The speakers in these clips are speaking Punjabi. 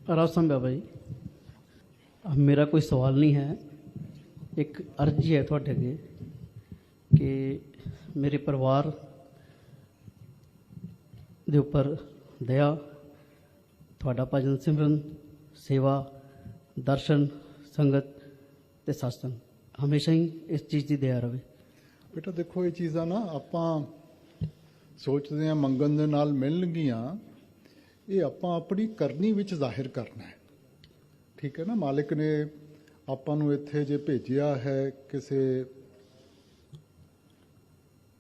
राज साहब बाबा जी, अब मेरा कोई सवाल नहीं है, एक अर्जी है थोड़े अगे कि मेरे परिवार दे उपर दया, थोड़ा भजन सिमरन सेवा दर्शन संगत ते सत्संग हमेशा ही इस चीज़ की दया रहे। बेटा देखो ये चीज़ां ना आपां सोचते हैं मंगन दे नाल मिलणगियां, ये आपां अपनी करनी विच जाहिर करना है। ठीक है ना, मालिक ने आपां नूं इत्थे जे भेजिया है, किसी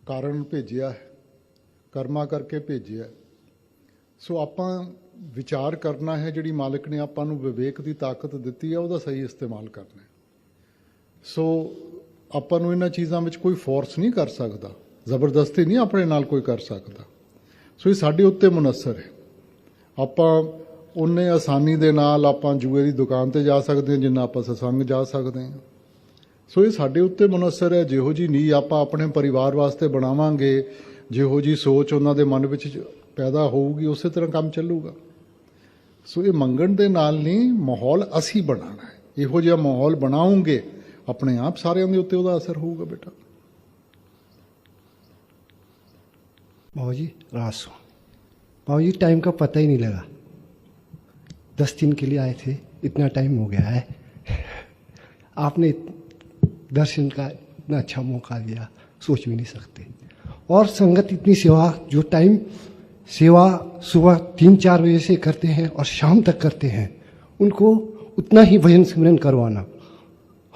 कारण भेजिया है, कर्मा करके भेजिया है। सो आपां विचार करना है, जिहड़ी मालिक ने आपां नूं विवेक की ताकत दित्ती है उहदा सही इस्तेमाल करना है। सो आपां नूं इन्हां चीज़ां विच कोई फोर्स नहीं कर सकदा, जबरदस्ती नहीं अपने नाल कोई कर सकदा। सो ये साडे उत्ते मुनसर है। आपां उन्ने आसानी दे नाल आपां जुए की दुकान ते जा सकते हैं जिन्ना आपां सत्संग जा सकते हैं। सो ये साडे उत्ते मुनसर है। जिहो जी नींह आपां अपने परिवार वास्ते बनावांगे, जिहो जी सोच उन्हां दे मन विच पैदा होऊगी, उसे तरह काम चलूगा। सो ये मंगण दे नाल नहीं, माहौल असी बनाना है। इहो जिहा माहौल बनाओगे अपने आप सारिਆਂ ਦੇ ਉੱਤੇ ਉਹਦਾ असर होगा। बेटा बाबू जी रास बाबू जी, टाइम का पता ही नहीं लगा। 10 दिन के लिए आए थे, इतना टाइम हो गया है। आपने दर्शन का इतना अच्छा मौका दिया, सोच भी नहीं सकते। और संगत इतनी सेवा, जो टाइम सेवा सुबह 3-4 बजे से करते हैं और शाम तक करते हैं, उनको उतना ही भजन सिमरन करवाना।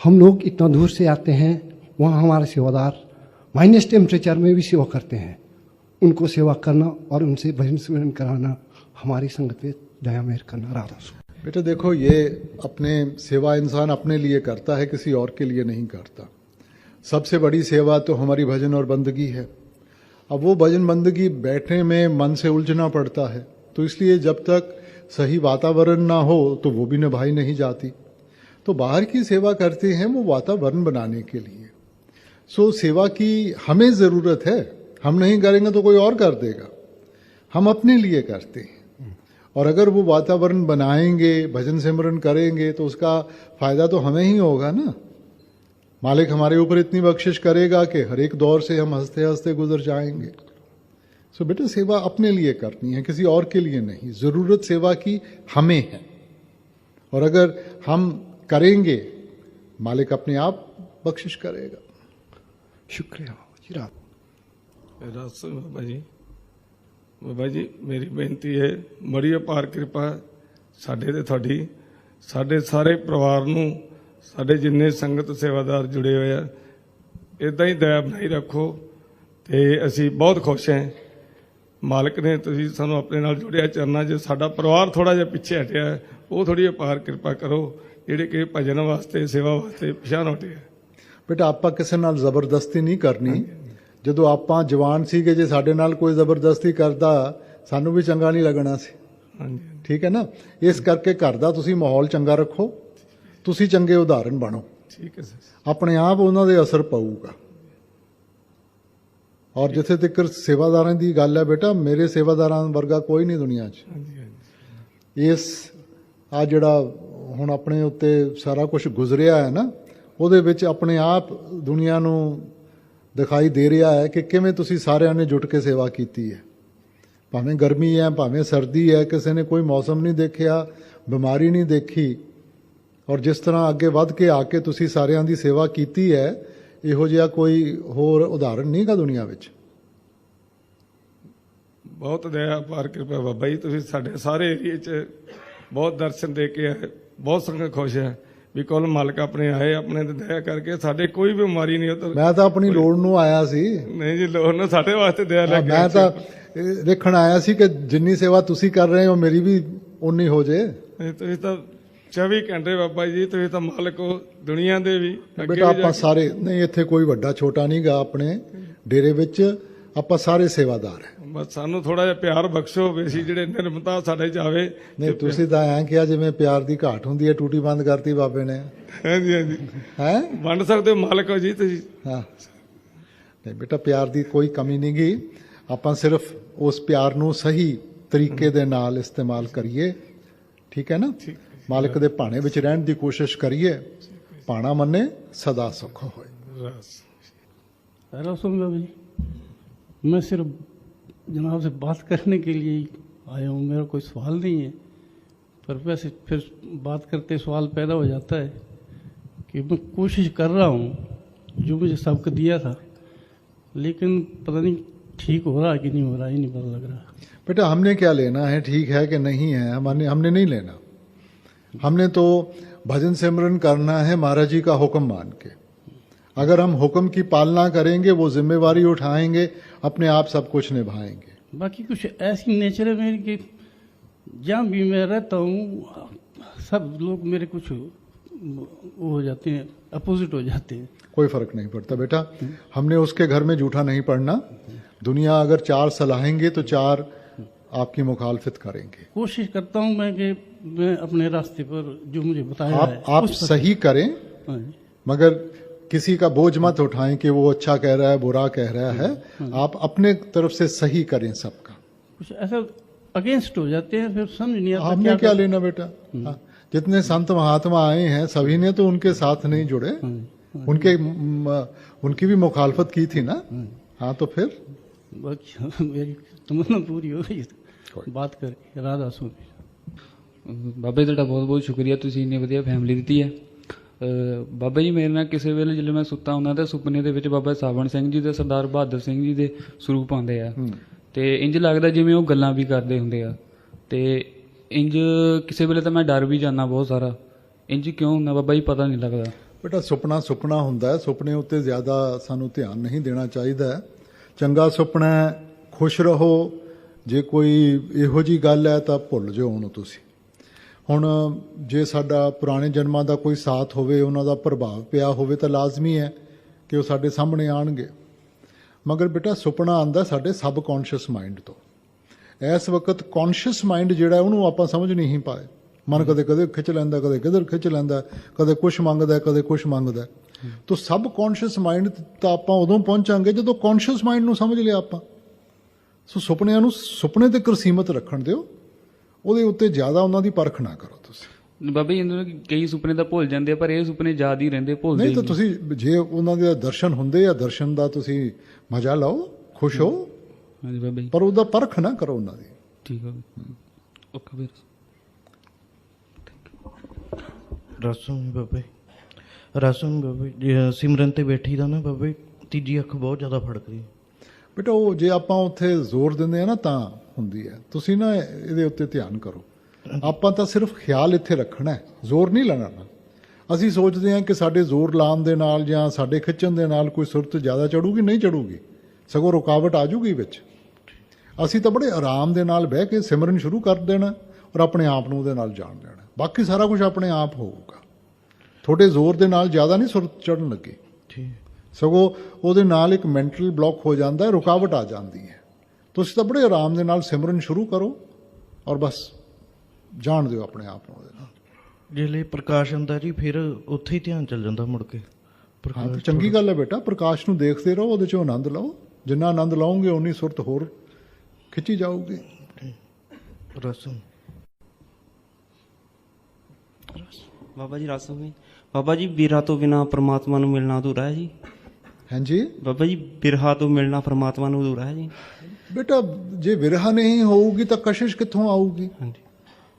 हम लोग इतना दूर से आते हैं, वहाँ हमारे सेवादार माइनस टेम्परेचर में भी सेवा करते हैं। उनको सेवा करना और उनसे भजन सिमरन कराना, हमारी संगत पे दया मेहर करना। राधा सो बेटा देखो, ये अपने सेवा इंसान अपने लिए करता है, किसी और के लिए नहीं करता। सबसे बड़ी सेवा तो हमारी भजन और बंदगी है। अब वो भजन बंदगी बैठने में मन से उलझना पड़ता है, तो इसलिए जब तक सही वातावरण ना हो तो वो भी निभाई नहीं जाती। तो बाहर की सेवा करते हैं वो वातावरण बनाने के लिए। सो सेवा की हमें ज़रूरत है, हम नहीं करेंगे तो कोई और कर देगा। हम अपने लिए करते हैं, और अगर वो वातावरण बनाएंगे, भजन सिमरन करेंगे, तो उसका फ़ायदा तो हमें ही होगा ना। मालिक हमारे ऊपर इतनी बख्शिश करेगा कि हर एक दौर से हम हंसते हंसते गुजर जाएंगे। सो बेटा सेवा अपने लिए करनी है, किसी और के लिए नहीं। ज़रूरत सेवा की हमें है, और अगर हम करेंगे मालिक अपने आप बख्शिश करेगा। शुक्रिया बाबा जी। बाबा जी मेरी बेनती है, बड़ी अपार कृपा साडे ते तुहाडी, साडे सारे परिवार नूं, साडे जिन्ने संगत सेवादार जुड़े हुए हैं, इदां ही दया बनाई रखो। ते असी बहुत खुश हैं, मालिक ने तुसीं सानूं अपने नाल जुड़िया चरना। जो साडा परिवार थोड़ा जिहा पिछे हटिया है, वो थोड़ी अपार कृपा करो, जिहड़े कि भजन वास्ते सेवा वास्ते पिछां हटे है। बेटा आपां किसे नाल जबरदस्ती नहीं करनी। ਜਦੋਂ ਆਪਾਂ ਜਵਾਨ ਸੀਗੇ, ਜੇ ਸਾਡੇ ਨਾਲ ਕੋਈ ਜ਼ਬਰਦਸਤੀ ਕਰਦਾ ਸਾਨੂੰ ਵੀ ਚੰਗਾ ਨਹੀਂ ਲੱਗਣਾ ਸੀ। ਠੀਕ ਹੈ ਨਾ, ਇਸ ਕਰਕੇ ਘਰ ਦਾ ਤੁਸੀਂ ਮਾਹੌਲ ਚੰਗਾ ਰੱਖੋ, ਤੁਸੀਂ ਚੰਗੇ ਉਦਾਹਰਨ ਬਣੋ। ਠੀਕ ਹੈ ਸਰ, ਆਪਣੇ ਆਪ ਉਹਨਾਂ ਦੇ ਅਸਰ ਪਊਗਾ। ਔਰ ਜਿੱਥੇ ਤੱਕ ਸੇਵਾਦਾਰਾਂ ਦੀ ਗੱਲ ਹੈ ਬੇਟਾ, ਮੇਰੇ ਸੇਵਾਦਾਰਾਂ ਵਰਗਾ ਕੋਈ ਨਹੀਂ ਦੁਨੀਆ 'ਚ। ਇਸ ਆ ਜਿਹੜਾ ਹੁਣ ਆਪਣੇ ਉੱਤੇ ਸਾਰਾ ਕੁਝ ਗੁਜ਼ਰਿਆ ਹੈ ਨਾ, ਉਹਦੇ ਵਿੱਚ ਆਪਣੇ ਆਪ ਦੁਨੀਆ ਨੂੰ ਦਿਖਾਈ ਦੇ ਰਿਹਾ ਹੈ ਕਿ ਕਿਵੇਂ ਤੁਸੀਂ ਸਾਰਿਆਂ ਨੇ ਜੁਟ ਕੇ ਸੇਵਾ ਕੀਤੀ ਹੈ। ਭਾਵੇਂ ਗਰਮੀ ਹੈ, ਭਾਵੇਂ ਸਰਦੀ ਹੈ, ਕਿਸੇ ਨੇ ਕੋਈ ਮੌਸਮ ਨਹੀਂ ਦੇਖਿਆ, ਬਿਮਾਰੀ ਨਹੀਂ ਦੇਖੀ। ਔਰ ਜਿਸ ਤਰ੍ਹਾਂ ਅੱਗੇ ਵੱਧ ਕੇ ਆ ਕੇ ਤੁਸੀਂ ਸਾਰਿਆਂ ਦੀ ਸੇਵਾ ਕੀਤੀ ਹੈ, ਇਹੋ ਜਿਹਾ ਕੋਈ ਹੋਰ ਉਦਾਹਰਨ ਨਹੀਂ ਗਾ ਦੁਨੀਆ ਵਿੱਚ। ਬਹੁਤ ਦਇਆ ਅਪਾਰ ਕਿਰਪਾ ਬਾਬਾ ਜੀ, ਤੁਸੀਂ ਸਾਡੇ ਸਾਰੇ ਏਰੀਏ 'ਚ ਬਹੁਤ ਦਰਸ਼ਨ ਦੇ ਕੇ ਆਏ, ਬਹੁਤ ਸੰਗਤ ਖੁਸ਼ ਹੈ ਵੀ ਕੁੱਲ ਮਾਲਕ ਆਪਣੇ ਆਏ, ਆਪਣੇ ਤੇ ਦਇਆ ਕਰਕੇ ਸਾਡੇ ਕੋਈ ਬਿਮਾਰੀ ਨਹੀਂ। ਉਧਰ ਮੈਂ ਤਾਂ ਆਪਣੀ ਲੋੜ ਨੂੰ ਆਇਆ ਸੀ। ਨਹੀਂ ਜੀ, ਲੋੜ ਨੂੰ ਸਾਡੇ ਵਾਸਤੇ ਦਇਆ ਲੈ ਕੇ ਮੈਂ ਤਾਂ ਦੇਖਣ ਆਇਆ ਸੀ ਕਿ ਜਿੰਨੀ ਸੇਵਾ ਤੁਸੀਂ ਕਰ ਰਹੇ ਹੋ ਮੇਰੀ ਵੀ ਉਨੀ ਹੋ ਜੇ। ਤੁਸੀਂ ਤਾਂ 24 ਘੰਟੇ ਬਾਬਾ ਜੀ, ਤੁਸੀਂ ਤਾਂ ਮਾਲਕ ਹੋ ਦੁਨੀਆ ਦੇ ਵੀ। ਬੇਟਾ ਆਪਾਂ ਸਾਰੇ ਨਹੀਂ, ਇੱਥੇ ਕੋਈ ਵੱਡਾ ਛੋਟਾ ਨਹੀਂ ਗਾ। ਆਪਣੇ ਡੇਰੇ ਵਿੱਚ ਆਪਾਂ ਸਾਰੇ ਸੇਵਾਦਾਰ ਹੈ। ਬਸ ਸਾਨੂੰ ਥੋੜਾ ਜਿਹਾ ਪਿਆਰ ਬਖਸ਼ੋ, ਵੀ ਅਸੀਂ ਜਿਹੜੇ ਨਿਰਮਤਾ ਸਾਡੇ ਚ ਆਵੇ। ਨਹੀਂ ਤੁਸੀਂ ਤਾਂ ਐਂ ਕਿਹਾ ਜਿਵੇਂ ਪਿਆਰ ਦੀ ਘਾਟ ਹੁੰਦੀ ਹੈ, ਟੂਟੀ ਬੰਦ ਕਰਤੀ ਬਾਬੇ ਨੇ। ਹਾਂਜੀ ਹਾਂਜੀ, ਹੈ ਵੰਡ ਸਕਦੇ ਹੋ ਮਾਲਕ ਹੋ ਜੀ ਤੁਸੀਂ। ਹਾਂ ਨਹੀਂ ਬੇਟਾ, ਪਿਆਰ ਦੀ ਕੋਈ ਕਮੀ ਨਹੀਂ ਗੀ। ਆਪਾਂ ਸਿਰਫ ਉਸ ਪਿਆਰ ਨੂੰ ਸਹੀ ਤਰੀਕੇ ਦੇ ਨਾਲ ਇਸਤੇਮਾਲ ਕਰੀਏ। ਠੀਕ ਹੈ ਨਾ। ਮਾਲਕ ਦੇ ਭਾਣੇ ਵਿੱਚ ਰਹਿਣ ਦੀ ਕੋਸ਼ਿਸ਼ ਕਰੀਏ, ਭਾਣਾ ਮੰਨੇ ਸਦਾ ਸੁਖ ਹੋਏ। रासम बाबा जी, मैं सिर्फ जनाब से बात करने के लिए ही आया हूँ, मेरा कोई सवाल नहीं है। पर वैसे फिर बात करते सवाल पैदा हो जाता है कि मैं कोशिश कर रहा हूँ जो मुझे सबक दिया था, लेकिन पता नहीं ठीक हो रहा है कि नहीं हो रहा, ही नहीं पता लग रहा। बेटा हमने क्या लेना है, ठीक है कि नहीं है, हमने नहीं लेना। हमने तो भजन सिमरन करना है महाराज जी का हुक्म मान के। अगर हम हुक्म की पालना करेंगे, वो जिम्मेवारी उठाएंगे, अपने आप सब कुछ निभाएंगे। बाकी कुछ ऐसी नेचर है मेरी कि जहाँ भी मैं रहता हूँ सब लोग मेरे कुछ वो हो जाते हैं, अपोजिट हो जाते हैं। कोई फर्क नहीं पड़ता बेटा, हमने उसके घर में जूठा नहीं पड़ना। दुनिया अगर चार सलाहेंगे तो चार आपकी मुखालफत करेंगे। कोशिश करता हूँ मैं कि मैं अपने रास्ते पर जो मुझे बताया है आप सही करें, हाँ जी। मगर किसी का बोझ मत उठाएं कि वो अच्छा कह रहा है, बुरा कह रहा है। आप अपने तरफ से सही करें सबका। कुछ ऐसा अगेंस्ट हो जाते हैं, फिर समझ नहीं आता हमने क्या लेना बेटा। हाँ, जितने संत महात्मा आए हैं सभी ने तो उनके साथ नहीं जुड़े, उनकी भी मुखालफत की थी ना। हाँ तो फिर बाकी मेरी तमन्ना पूरी हो गई बात करके। राधा स्वामी ਬਾਬਾ ਜੀ ਤੁਹਾਡਾ ਬਹੁਤ ਬਹੁਤ ਸ਼ੁਕਰੀਆ, ਤੁਸੀਂ ਇੰਨੀ ਵਧੀਆ ਫੈਮਿਲੀ ਦਿੱਤੀ ਹੈ। ਬਾਬਾ ਜੀ ਮੇਰੇ ਨਾਲ ਕਿਸੇ ਵੇਲੇ ਜਦੋਂ ਮੈਂ ਸੁੱਤਾ ਹੁੰਦਾ ਤਾਂ ਸੁਪਨੇ ਦੇ ਵਿੱਚ ਬਾਬਾ ਸਾਵਣ ਸਿੰਘ ਜੀ ਤੇ ਸਰਦਾਰ ਬਹਾਦਰ ਸਿੰਘ ਜੀ ਦੇ ਸਰੂਪ ਆਉਂਦੇ ਆ, ਤੇ ਇੰਜ ਲੱਗਦਾ ਜਿਵੇਂ ਉਹ ਗੱਲਾਂ ਵੀ ਕਰਦੇ ਹੁੰਦੇ ਆ, ਤੇ ਇੰਜ ਕਿਸੇ ਵੇਲੇ ਤਾਂ ਮੈਂ ਡਰ ਵੀ ਜਾਂਦਾ ਬਹੁਤ ਸਾਰਾ। ਇੰਜ ਕਿਉਂ ਹੁੰਦਾ ਬਾਬਾ ਜੀ, ਪਤਾ ਨਹੀਂ ਲੱਗਦਾ। बेटा सुपना ਹੁੰਦਾ है, सुपने उत्ते ज़्यादा सानू ध्यान नहीं देना चाहिए। चंगा सुपना है, खुश रहो। जे कोई इहो जी गल है तो भुल जाओ ਉਹਨੂੰ ਤੁਸੀਂ। ਹੁਣ ਜੇ ਸਾਡਾ ਪੁਰਾਣੇ ਜਨਮਾਂ ਦਾ ਕੋਈ ਸਾਥ ਹੋਵੇ, ਉਹਨਾਂ ਦਾ ਪ੍ਰਭਾਵ ਪਿਆ ਹੋਵੇ ਤਾਂ ਲਾਜ਼ਮੀ ਹੈ ਕਿ ਉਹ ਸਾਡੇ ਸਾਹਮਣੇ ਆਣਗੇ। ਮਗਰ ਬੇਟਾ ਸੁਪਨਾ ਆਂਦਾ ਸਾਡੇ ਸਬ ਕੌਨਸ਼ੀਅਸ ਮਾਈਂਡ ਤੋਂ। ਇਸ ਵਕਤ ਕੌਨਸ਼ੀਅਸ ਮਾਈਂਡ ਜਿਹੜਾ ਉਹਨੂੰ ਆਪਾਂ ਸਮਝ ਨਹੀਂ ਪਾਏ। ਮਨ ਕਦੇ ਕਦੇ ਖਿੱਚ ਲੈਂਦਾ, ਕਦੇ ਕਿਧਰ ਖਿੱਚ ਲੈਂਦਾ, ਕਦੇ ਕੁਛ ਮੰਗਦਾ, ਕਦੇ ਕੁਛ ਮੰਗਦਾ। ਤਾਂ ਸਬ ਕੌਨਸ਼ੀਅਸ ਮਾਈਂਡ ਤਾਂ ਆਪਾਂ ਉਦੋਂ ਪਹੁੰਚਾਂਗੇ ਜਦੋਂ ਕੌਨਸ਼ੀਅਸ ਮਾਈਂਡ ਨੂੰ ਸਮਝ ਲਿਆ ਆਪਾਂ। ਸੋ ਸੁਪਨਿਆਂ ਨੂੰ ਸੁਪਨੇ ਤੇ ਸੀਮਤ ਰੱਖਣ ਦਿਓ, ਉਹਦੇ ਉੱਤੇ ਜ਼ਿਆਦਾ ਉਹਨਾਂ ਦੀ ਪਰਖ ਨਾ ਕਰੋ ਤੁਸੀਂ। ਬਾਬਾ ਜੀ ਇਹਨਾਂ ਨੂੰ ਕਈ ਸੁਪਨੇ ਤਾਂ ਭੁੱਲ ਜਾਂਦੇ ਆ, ਪਰ ਇਹ ਸੁਪਨੇ ਯਾਦ ਹੀ ਰਹਿੰਦੇ, ਭੁੱਲਦੇ ਨਹੀਂ ਤਾਂ ਤੁਸੀਂ ਜੇ ਉਹਨਾਂ ਦੇ ਦਰਸ਼ਨ ਹੁੰਦੇ ਆ, ਦਰਸ਼ਨ ਦਾ ਤੁਸੀਂ ਮਜ਼ਾ ਲਓ, ਖੁਸ਼ ਹੋ। ਹਾਂਜੀ ਬਾਬਾ ਜੀ, ਪਰ ਉਹਦਾ ਪਰਖ ਨਾ ਕਰੋ ਉਹਨਾਂ ਦੀ। ਠੀਕ ਹੈ ਓਕੇ ਵੀਰ। ਰਸਮ ਬਾਬੇ, ਰਸਮ ਬਾਬੇ ਸਿਮਰਨ ਤੇ ਬੈਠੀ ਦਾ ਨਾ ਬਾਬੇ, ਤੀਜੀ ਅੱਖ ਬਹੁਤ ਜ਼ਿਆਦਾ ਫੜਕਦੀ। ਬੇਟਾ ਉਹ ਜੇ ਆਪਾਂ ਉੱਥੇ ਜ਼ੋਰ ਦਿੰਦੇ ਆ ਨਾ ਤਾਂ ਹੁੰਦੀ ਹੈ। ਤੁਸੀਂ ਨਾ ਇਹਦੇ ਉੱਤੇ ਧਿਆਨ ਕਰੋ। ਆਪਾਂ ਤਾਂ ਸਿਰਫ ਖਿਆਲ ਇੱਥੇ ਰੱਖਣਾ ਹੈ, ਜ਼ੋਰ ਨਹੀਂ ਲਾਣਾ। ਅਸੀਂ ਸੋਚਦੇ ਹਾਂ ਕਿ ਸਾਡੇ ਜ਼ੋਰ ਲਾਉਣ ਦੇ ਨਾਲ ਜਾਂ ਸਾਡੇ ਖਿੱਚਣ ਦੇ ਨਾਲ ਕੋਈ ਸੁਰਤ ਜ਼ਿਆਦਾ ਚੜੂਗੀ, ਨਹੀਂ ਚੜੂਗੀ, ਸਗੋਂ ਰੁਕਾਵਟ ਆ ਜੂਗੀ ਵਿੱਚ। ਅਸੀਂ ਤਾਂ ਬੜੇ ਆਰਾਮ ਦੇ ਨਾਲ ਬਹਿ ਕੇ ਸਿਮਰਨ ਸ਼ੁਰੂ ਕਰ ਦੇਣਾ ਔਰ ਆਪਣੇ ਆਪ ਨੂੰ ਉਹਦੇ ਨਾਲ ਜਾਣ ਲੈਣਾ। ਬਾਕੀ ਸਾਰਾ ਕੁਝ ਆਪਣੇ ਆਪ ਹੋਊਗਾ। ਤੁਹਾਡੇ ਜ਼ੋਰ ਦੇ ਨਾਲ ਜ਼ਿਆਦਾ ਨਹੀਂ ਸੁਰਤ ਚੜਨ ਲੱਗੀ, ਸਗੋਂ ਉਹਦੇ ਨਾਲ ਇੱਕ ਮੈਂਟਲ ਬਲੌਕ ਹੋ ਜਾਂਦਾ ਹੈ, ਰੁਕਾਵਟ ਆ ਜਾਂਦੀ ਹੈ। ਤੁਸੀਂ ਤਾਂ ਬੜੇ ਆਰਾਮ ਦੇ ਨਾਲ ਸਿਮਰਨ ਸ਼ੁਰੂ ਕਰੋ ਔਰ ਬਸ ਜਾਣ ਦਿਓ ਆਪਣੇ ਆਪ ਨੂੰ ਉਹਦੇ ਨਾਲ। ਜਿਹੜੇ ਪ੍ਰਕਾਸ਼ ਆਉਂਦਾ ਜੀ ਫਿਰ ਉੱਥੇ ਹੀ ਧਿਆਨ ਚੱਲ ਜਾਂਦਾ ਮੁੜ ਕੇ। ਹਾਂ ਤਾਂ ਚੰਗੀ ਗੱਲ ਹੈ ਬੇਟਾ, ਪ੍ਰਕਾਸ਼ ਨੂੰ ਦੇਖਦੇ ਰਹੋ, ਉਹਦੇ 'ਚੋਂ ਆਨੰਦ ਲਓ। ਜਿੰਨਾ ਆਨੰਦ ਲਓਗੇ ਉਨੀ ਸੁਰਤ ਹੋਰ ਖਿੱਚੀ ਜਾਊਗੀ। ਰਸਮ ਬਾਬਾ ਜੀ ਰਸਮ ਜੀ, ਬਾਬਾ ਜੀ ਬਿਰਹਾ ਤੋਂ ਬਿਨਾ ਪ੍ਰਮਾਤਮਾ ਨੂੰ ਮਿਲਣਾ ਅਧੂਰਾ ਹੈ ਜੀ। ਹਾਂਜੀ ਬਾਬਾ ਜੀ ਬਿਰਹਾ ਤੋਂ ਮਿਲਣਾ ਪ੍ਰਮਾਤਮਾ ਨੂੰ ਅਧੂਰਾ ਹੈ ਜੀ। ਬੇਟਾ ਜੇ ਵਿਰਹਾ ਨਹੀਂ ਹੋਊਗੀ ਤਾਂ ਕਸ਼ਿਸ਼ ਕਿੱਥੋਂ ਆਊਗੀ। ਹਾਂਜੀ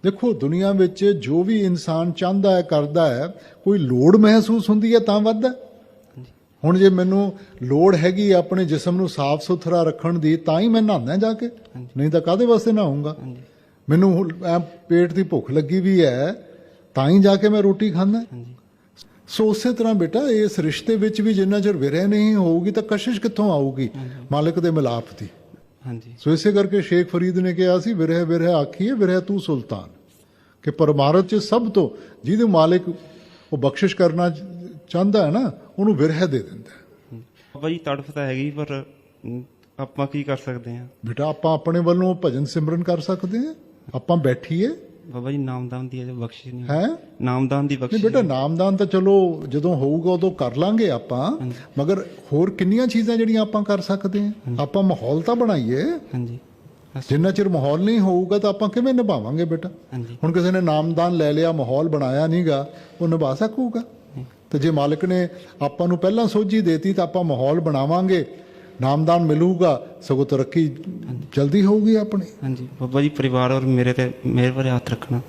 ਦੇਖੋ ਦੁਨੀਆ ਵਿੱਚ ਜੋ ਵੀ ਇਨਸਾਨ ਚਾਹੁੰਦਾ ਹੈ, ਕਰਦਾ ਹੈ, ਕੋਈ ਲੋੜ ਮਹਿਸੂਸ ਹੁੰਦੀ ਹੈ ਤਾਂ ਵੱਧਦਾ। ਹੁਣ ਜੇ ਮੈਨੂੰ ਲੋੜ ਹੈਗੀ ਆਪਣੇ ਜਿਸਮ ਨੂੰ ਸਾਫ਼ ਸੁਥਰਾ ਰੱਖਣ ਦੀ ਤਾਂ ਹੀ ਮੈਂ ਨਹਾਉਂਦਾ ਜਾ ਕੇ, ਨਹੀਂ ਤਾਂ ਕਾਹਦੇ ਵਾਸਤੇ ਨਹਾਊਂਗਾ। ਮੈਨੂੰ ਪੇਟ ਦੀ ਭੁੱਖ ਲੱਗੀ ਵੀ ਹੈ ਤਾਂ ਹੀ ਜਾ ਕੇ ਮੈਂ ਰੋਟੀ ਖਾਂਦਾ। ਸੋ ਉਸੇ ਤਰ੍ਹਾਂ ਬੇਟਾ ਇਸ ਰਿਸ਼ਤੇ ਵਿੱਚ ਵੀ ਜਿੰਨਾ ਚਿਰ ਵਿਰਹ ਨਹੀਂ ਹੋਊਗੀ ਤਾਂ ਕਸ਼ਿਸ਼ ਕਿੱਥੋਂ ਆਊਗੀ ਮਾਲਕ ਦੇ ਮਿਲਾਪ ਦੀ। ਹਾਂਜੀ ਸੋ ਇਸੇ ਕਰਕੇ ਸ਼ੇਖ ਫਰੀਦ ਨੇ ਕਿਹਾ ਸੀ ਵਿਰਹ ਵਿਰਹ ਆਖੀਏ ਵਿਰਹ ਤੂੰ ਸੁਲਤਾਨ, ਕਿ ਪਰਮਾਰਥ 'ਚ ਸਭ ਤੋਂ ਜਿਹਦੇ ਮਾਲਿਕ ਉਹ ਬਖਸ਼ਿਸ਼ ਕਰਨਾ ਚਾਹੁੰਦਾ ਹੈ ਨਾ ਉਹਨੂੰ ਵਿਰਹ ਦੇ ਦਿੰਦਾ। ਬਾਬਾ ਜੀ ਤੜਫ ਤਾਂ ਹੈਗੀ, ਪਰ ਆਪਾਂ ਕੀ ਕਰ ਸਕਦੇ ਹਾਂ। ਬੇਟਾ ਆਪਾਂ ਆਪਣੇ ਵੱਲੋਂ ਭਜਨ ਸਿਮਰਨ ਕਰ ਸਕਦੇ ਹਾਂ। ਆਪਾਂ ਬੈਠੀਏ। ਬਾਬਾ ਜੀ ਨਾਮਦਾਨ ਦੀ ਬਖਸ਼ਿਸ਼ ਨਹੀਂ ਹੈ ਨਾਮਦਾਨ ਦੀ ਨਹੀਂ ਬਖਸ਼ਿਸ਼ ਬੇਟਾ, ਨਾਮਦਾਨ ਤਾਂ ਚਲੋ ਜਦੋਂ ਹੋਊਗਾ ਉਦੋਂ ਕਰ ਲਾਂਗੇ ਆਪਾਂ, ਮਗਰ ਹੋਰ ਕਿੰਨੀਆਂ ਚੀਜ਼ਾਂ ਜਿਹੜੀਆਂ ਆਪਾਂ ਕਰ ਸਕਦੇ ਹਾਂ। ਆਪਾਂ ਮਾਹੌਲ ਤਾਂ ਬਣਾਈਏ। ਹਾਂਜੀ ਜਿੰਨਾ ਚਿਰ ਮਾਹੌਲ ਨਹੀਂ ਹੋਊਗਾ ਤਾਂ ਆਪਾਂ ਕਿਵੇਂ ਨਿਭਾਵਾਂਗੇ ਬੇਟਾ? ਹਾਂਜੀ ਹੁਣ ਕਿਸੇ ਨੇ ਨਾਮਦਾਨ ਲੈ ਲਿਆ, ਮਾਹੌਲ ਬਣਾਇਆ ਨਹੀਂਗਾ, ਉਹ ਨਿਭਾ ਸਕੂਗਾ? ਤੇ ਜੇ ਮਾਲਕ ਨੇ ਆਪਾਂ ਨੂੰ ਪਹਿਲਾਂ ਸੋਝੀ ਦੇਤੀ ਤਾਂ ਆਪਾਂ ਮਾਹੌਲ ਬਣਾਵਾਂਗੇ, ਨਾਮਦਾਨ ਮਿਲੂਗਾ, ਸਗੋਂ ਤਰੱਕੀ ਜਲਦੀ ਹੋਊਗੀ ਆਪਣੀ। ਹਾਂਜੀ ਬਾਬਾ ਜੀ, ਪਰਿਵਾਰ ਔਰ ਮੇਰੇ ਤੇ ਮੇਰੇ ਪਰ ਹੱਥ ਰੱਖਣਾ।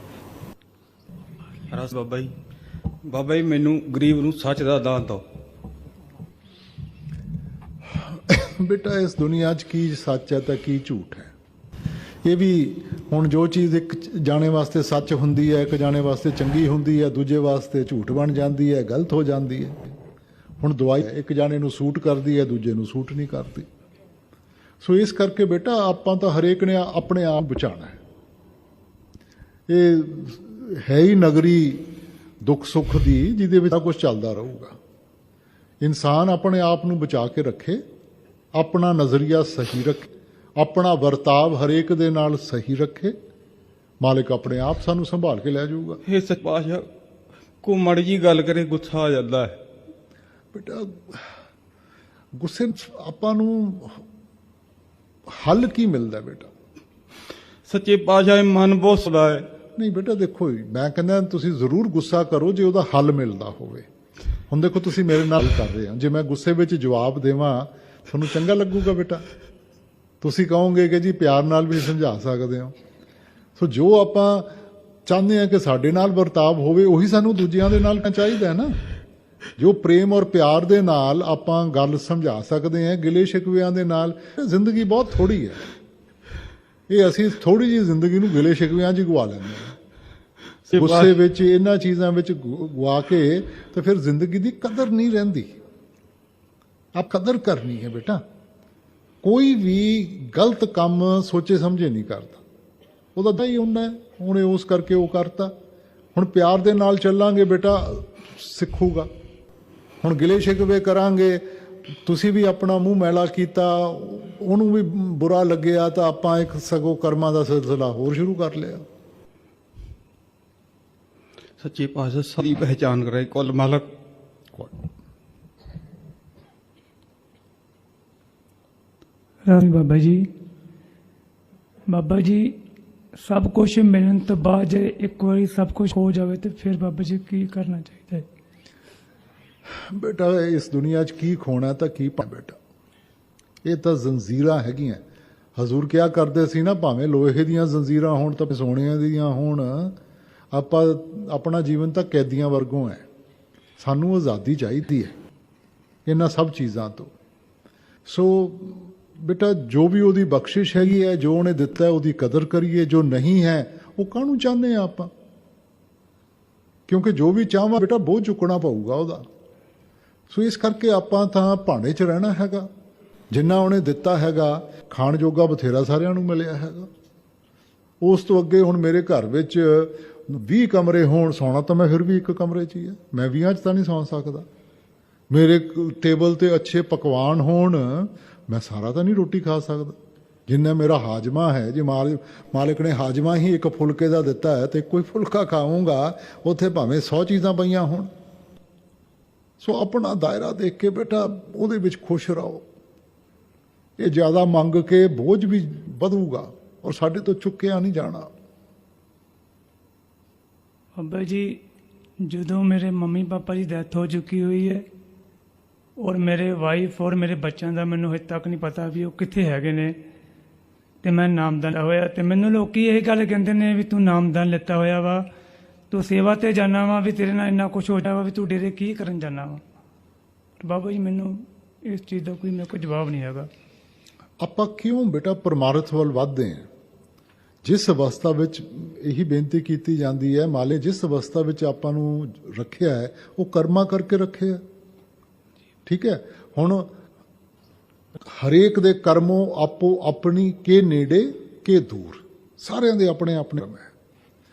ਰਸ ਬਾਬਾ ਜੀ ਮੈਨੂੰ ਗਰੀਬ ਨੂੰ ਸੱਚ ਦਾ ਦਾਨ ਦਿਓ। ਬੇਟਾ ਇਸ ਦੁਨੀਆ 'ਚ ਕੀ ਸੱਚ ਹੈ ਤਾਂ ਕੀ ਝੂਠ ਹੈ, ਇਹ ਵੀ ਹੁਣ ਜੋ ਚੀਜ਼ ਇੱਕ ਜਾਣੇ ਵਾਸਤੇ ਸੱਚ ਹੁੰਦੀ ਹੈ, ਇੱਕ ਜਾਣੇ ਵਾਸਤੇ ਚੰਗੀ ਹੁੰਦੀ ਹੈ, ਦੂਜੇ ਵਾਸਤੇ ਝੂਠ ਬਣ ਜਾਂਦੀ ਹੈ, ਗਲਤ ਹੋ ਜਾਂਦੀ ਹੈ। ਹੁਣ ਦਵਾਈ ਇੱਕ ਜਾਣੇ ਨੂੰ ਸੂਟ ਕਰਦੀ ਹੈ, ਦੂਜੇ ਨੂੰ ਸੂਟ ਨਹੀਂ ਕਰਦੀ। ਸੋ ਇਸ ਕਰਕੇ ਬੇਟਾ ਆਪਾਂ ਤਾਂ ਹਰੇਕ ਨੇ ਆਪਣੇ ਆਪ ਬਚਾਉਣਾ ਹੈ। ਇਹ ਹੈ ਹੀ ਨਗਰੀ ਦੁੱਖ ਸੁੱਖ ਦੀ, ਜਿਹਦੇ ਵਿੱਚ ਕੁਝ ਚੱਲਦਾ ਰਹੂਗਾ। ਇਨਸਾਨ ਆਪਣੇ ਆਪ ਨੂੰ ਬਚਾ ਕੇ ਰੱਖੇ, ਆਪਣਾ ਨਜ਼ਰੀਆ ਸਹੀ ਰੱਖੇ, ਆਪਣਾ ਵਰਤਾਵ ਹਰੇਕ ਦੇ ਨਾਲ ਸਹੀ ਰੱਖੇ, ਮਾਲਿਕ ਆਪਣੇ ਆਪ ਸਾਨੂੰ ਸੰਭਾਲ ਕੇ ਲੈ ਜਾਊਗਾ। ਇਹ ਸੱਚ ਪਾਤਸ਼ਾਹ ਕੋ ਮਾੜੀ ਜੀ ਗੱਲ ਕਰੇ ਗੁੱਸਾ ਆ ਜਾਂਦਾ ਹੈ। ਬੇਟਾ ਗੁੱਸੇ 'ਚ ਆਪਾਂ ਨੂੰ ਹੱਲ ਕੀ ਮਿਲਦਾ ਬੇਟਾ? ਸੱਚੇ ਪਾਤਸ਼ਾਹ ਇਹ ਮਨ ਬਹੁਤ ਸਦਾ ਹੈ। ਨਹੀਂ ਬੇਟਾ ਦੇਖੋ, ਮੈਂ ਕਹਿੰਦਾ ਤੁਸੀਂ ਜ਼ਰੂਰ ਗੁੱਸਾ ਕਰੋ ਜੇ ਉਹਦਾ ਹੱਲ ਮਿਲਦਾ ਹੋਵੇ। ਹੁਣ ਦੇਖੋ ਤੁਸੀਂ ਮੇਰੇ ਨਾਲ ਕਰ ਰਹੇ ਹੋ, ਜੇ ਮੈਂ ਗੁੱਸੇ ਵਿੱਚ ਜਵਾਬ ਦੇਵਾਂ ਤੁਹਾਨੂੰ ਚੰਗਾ ਲੱਗੂਗਾ ਬੇਟਾ? ਤੁਸੀਂ ਕਹੋਗੇ ਕਿ ਜੀ ਪਿਆਰ ਨਾਲ ਵੀ ਸਮਝਾ ਸਕਦੇ ਹੋ। ਸੋ ਜੋ ਆਪਾਂ ਚਾਹੁੰਦੇ ਹਾਂ ਕਿ ਸਾਡੇ ਨਾਲ ਵਰਤਾਵ ਹੋਵੇ, ਉਹੀ ਸਾਨੂੰ ਦੂਜਿਆਂ ਦੇ ਨਾਲ ਚਾਹੀਦਾ ਹੈ ਨਾ। ਜੋ ਪ੍ਰੇਮ ਔਰ ਪਿਆਰ ਦੇ ਨਾਲ ਆਪਾਂ ਗੱਲ ਸਮਝਾ ਸਕਦੇ ਹਾਂ, ਗਿਲੇ ਸ਼ਿਕਵਿਆਂ ਦੇ ਨਾਲ। ਜ਼ਿੰਦਗੀ ਬਹੁਤ ਥੋੜੀ ਹੈ, ਇਹ ਅਸੀਂ ਥੋੜੀ ਜਿਹੀ ਜ਼ਿੰਦਗੀ ਨੂੰ ਗਿਲੇ ਸ਼ਿਕਵਿਆਂ 'ਚ ਗਵਾ ਲੈਂਦੇ ਹਾਂ, ਗੁੱਸੇ ਵਿੱਚ, ਇਹਨਾਂ ਚੀਜ਼ਾਂ ਵਿੱਚ ਗਵਾ ਕੇ, ਤਾਂ ਫਿਰ ਜ਼ਿੰਦਗੀ ਦੀ ਕਦਰ ਨਹੀਂ ਰਹਿੰਦੀ। ਆਪ ਕਦਰ ਕਰਨੀ ਹੈ ਬੇਟਾ। ਕੋਈ ਵੀ ਗਲਤ ਕੰਮ ਸੋਚੇ ਸਮਝੇ ਨਹੀਂ ਕਰਦਾ, ਉਹਦਾ ਤਾਂ ਹੀ ਹੁੰਦਾ, ਉਹਨੇ ਉਸ ਕਰਕੇ ਉਹ ਕਰਤਾ। ਹੁਣ ਪਿਆਰ ਦੇ ਨਾਲ ਚੱਲਾਂਗੇ ਬੇਟਾ, ਸਿੱਖੂਗਾ। ਹੁਣ ਗਿਲੇ ਸ਼ਿਕਵੇ ਕਰਾਂਗੇ, ਤੁਸੀਂ ਵੀ ਆਪਣਾ ਮੂੰਹ ਮੈਲਾ ਕੀਤਾ, ਉਹਨੂੰ ਵੀ ਬੁਰਾ ਲੱਗਿਆ, ਤਾਂ ਆਪਾਂ ਇੱਕ ਸਗੋਂ ਕਰਮਾਂ ਦਾ ਸਿਲਸਿਲਾ ਹੋਰ ਸ਼ੁਰੂ ਕਰ ਲਿਆ। ਸੱਚੇ ਪਾਤਸ਼ਾਹ ਸਾਡੀ ਪਹਿਚਾਨ ਕਰਾਈ ਕੁੱਲ ਮਾਲਕ। ਰਾਮ ਬਾਬਾ ਜੀ ਸਭ ਕੁਝ ਮਿਲਣ ਤੋਂ ਬਾਅਦ ਜੇ ਇੱਕ ਵਾਰੀ ਸਭ ਕੁਝ ਹੋ ਜਾਵੇ ਤੇ ਫਿਰ ਬਾਬਾ ਜੀ ਕੀ ਕਰਨਾ ਚਾਹੀਦਾ ਹੈ? ਬੇਟਾ ਇਸ ਦੁਨੀਆ 'ਚ ਕੀ ਖੋਣਾ ਤਾਂ ਕੀ ਪਾ ਬੇਟਾ, ਇਹ ਤਾਂ ਜ਼ੰਜੀਰਾਂ ਹੈਗੀਆਂ। ਹਜ਼ੂਰ ਕਿਹਾ ਕਰਦੇ ਸੀ ਨਾ, ਭਾਵੇਂ ਲੋਹੇ ਦੀਆਂ ਜ਼ੰਜੀਰਾਂ ਹੋਣ ਤਾਂ ਸੋਨੇ ਦੀਆਂ ਹੋਣ, ਆਪਾਂ ਆਪਣਾ ਜੀਵਨ ਤਾਂ ਕੈਦੀਆਂ ਵਰਗੋਂ ਹੈ। ਸਾਨੂੰ ਆਜ਼ਾਦੀ ਚਾਹੀਦੀ ਹੈ ਇਹਨਾਂ ਸਭ ਚੀਜ਼ਾਂ ਤੋਂ। ਸੋ ਬੇਟਾ ਜੋ ਵੀ ਉਹਦੀ ਬਖਸ਼ਿਸ਼ ਹੈਗੀ ਹੈ, ਜੋ ਉਹਨੇ ਦਿੱਤਾ, ਉਹਦੀ ਕਦਰ ਕਰੀਏ। ਜੋ ਨਹੀਂ ਹੈ ਉਹ ਕਾਹਨੂੰ ਚਾਹੁੰਦੇ ਆ ਆਪਾਂ? ਕਿਉਂਕਿ ਜੋ ਵੀ ਚਾਹਵਾਂ ਬੇਟਾ ਬੋਝ ਚੁੱਕਣਾ ਪਊਗਾ ਉਹਦਾ। ਸੋ ਇਸ ਕਰਕੇ ਆਪਾਂ ਤਾਂ ਭਾਣੇ 'ਚ ਰਹਿਣਾ ਹੈਗਾ। ਜਿੰਨਾ ਉਹਨੇ ਦਿੱਤਾ ਹੈਗਾ, ਖਾਣ ਜੋਗਾ ਬਥੇਰਾ ਸਾਰਿਆਂ ਨੂੰ ਮਿਲਿਆ ਹੈਗਾ। ਉਸ ਤੋਂ ਅੱਗੇ ਹੁਣ ਮੇਰੇ ਘਰ ਵਿੱਚ 20 ਕਮਰੇ ਹੋਣ, ਸੌਣਾ ਤਾਂ ਮੈਂ ਫਿਰ ਵੀ ਇੱਕ ਕਮਰੇ 'ਚ ਹੀ ਹੈ, ਮੈਂ 20 'ਚ ਤਾਂ ਨਹੀਂ ਸੌਂ ਸਕਦਾ। ਮੇਰੇ ਟੇਬਲ ਤੇ ਅੱਛੇ ਪਕਵਾਨ ਹੋਣ, ਮੈਂ ਸਾਰਾ ਤਾਂ ਨਹੀਂ ਰੋਟੀ ਖਾ ਸਕਦਾ। ਜਿੰਨਾ ਮੇਰਾ ਹਾਜਮਾ ਹੈ, ਜੇ ਮਾਲਿਕ ਨੇ ਹਾਜਮਾ ਹੀ ਇੱਕ ਫੁਲਕੇ ਦਾ ਦਿੱਤਾ ਹੈ ਤੇ ਕੋਈ ਫੁਲਕਾ ਖਾਊਂਗਾ, ਉੱਥੇ ਭਾਵੇਂ 100 ਚੀਜ਼ਾਂ ਪਈਆਂ ਹੋਣ। ਸੋ ਆਪਣਾ ਦਾਇਰਾ ਦੇਖ ਕੇ ਬੇਟਾ ਉਹਦੇ ਵਿੱਚ ਖੁਸ਼ ਰਹੋ। ਇਹ ਜ਼ਿਆਦਾ ਮੰਗ ਕੇ ਬੋਝ ਵੀ ਵਧੂਗਾ ਔਰ ਸਾਡੇ ਤੋਂ ਚੁੱਕਿਆ ਨਹੀਂ ਜਾਣਾ। ਬਾਬਾ ਜੀ ਜਦੋਂ ਮੇਰੇ ਮੰਮੀ ਪਾਪਾ ਦੀ ਡੈਥ ਹੋ ਚੁੱਕੀ ਹੋਈ ਹੈ ਔਰ ਮੇਰੇ ਵਾਈਫ ਔਰ ਮੇਰੇ ਬੱਚਿਆਂ ਦਾ ਮੈਨੂੰ ਹਜੇ ਤੱਕ ਨਹੀਂ ਪਤਾ ਵੀ ਉਹ ਕਿੱਥੇ ਹੈਗੇ ਨੇ, ਤੇ ਮੈਂ ਨਾਮਦਾਨ ਹੋਇਆ, ਤੇ ਮੈਨੂੰ ਲੋਕੀ ਇਹ ਗੱਲ ਕਹਿੰਦੇ ਨੇ ਵੀ ਤੂੰ ਨਾਮਦਾਨ ਲਿੱਤਾ ਹੋਇਆ ਵਾ, ਤੂੰ ਸੇਵਾ ਤੇ ਜਾਣਾ ਵਾ, ਵੀ ਤੇਰੇ ਨਾਲ ਇੰਨਾ ਕੁਛ ਹੋ ਜਾਵਾ, ਵੀ ਤੂੰ ਡੇਰੇ ਕੀ ਕਰਨ ਜਾਣਾ ਵਾ। ਬਾਬਾ ਜੀ ਮੈਨੂੰ ਇਸ ਚੀਜ਼ ਦਾ ਮੇਰੇ ਕੋਲ ਜਵਾਬ ਨਹੀਂ ਹੈਗਾ। ਆਪਾਂ ਕਿਉਂ ਬੇਟਾ ਪਰਮਾਰਥ ਵੱਲ ਵੱਧਦੇ ਹਾਂ? ਜਿਸ ਅਵਸਥਾ ਵਿੱਚ ਇਹੀ ਬੇਨਤੀ ਕੀਤੀ ਜਾਂਦੀ ਹੈ, ਮਾਲੇ ਜਿਸ ਅਵਸਥਾ ਵਿੱਚ ਆਪਾਂ ਨੂੰ ਰੱਖਿਆ ਹੈ ਉਹ ਕਰਮਾ ਕਰਕੇ ਰੱਖਿਆ। ਠੀਕ ਹੈ, ਹੁਣ ਹਰੇਕ ਦੇ ਕਰਮੋਂ ਆਪੋ ਆਪਣੀ ਕੇ ਨੇੜੇ ਕੇ ਦੂਰ, ਸਾਰਿਆਂ ਦੇ ਆਪਣੇ ਆਪਣੇ ਹੈ।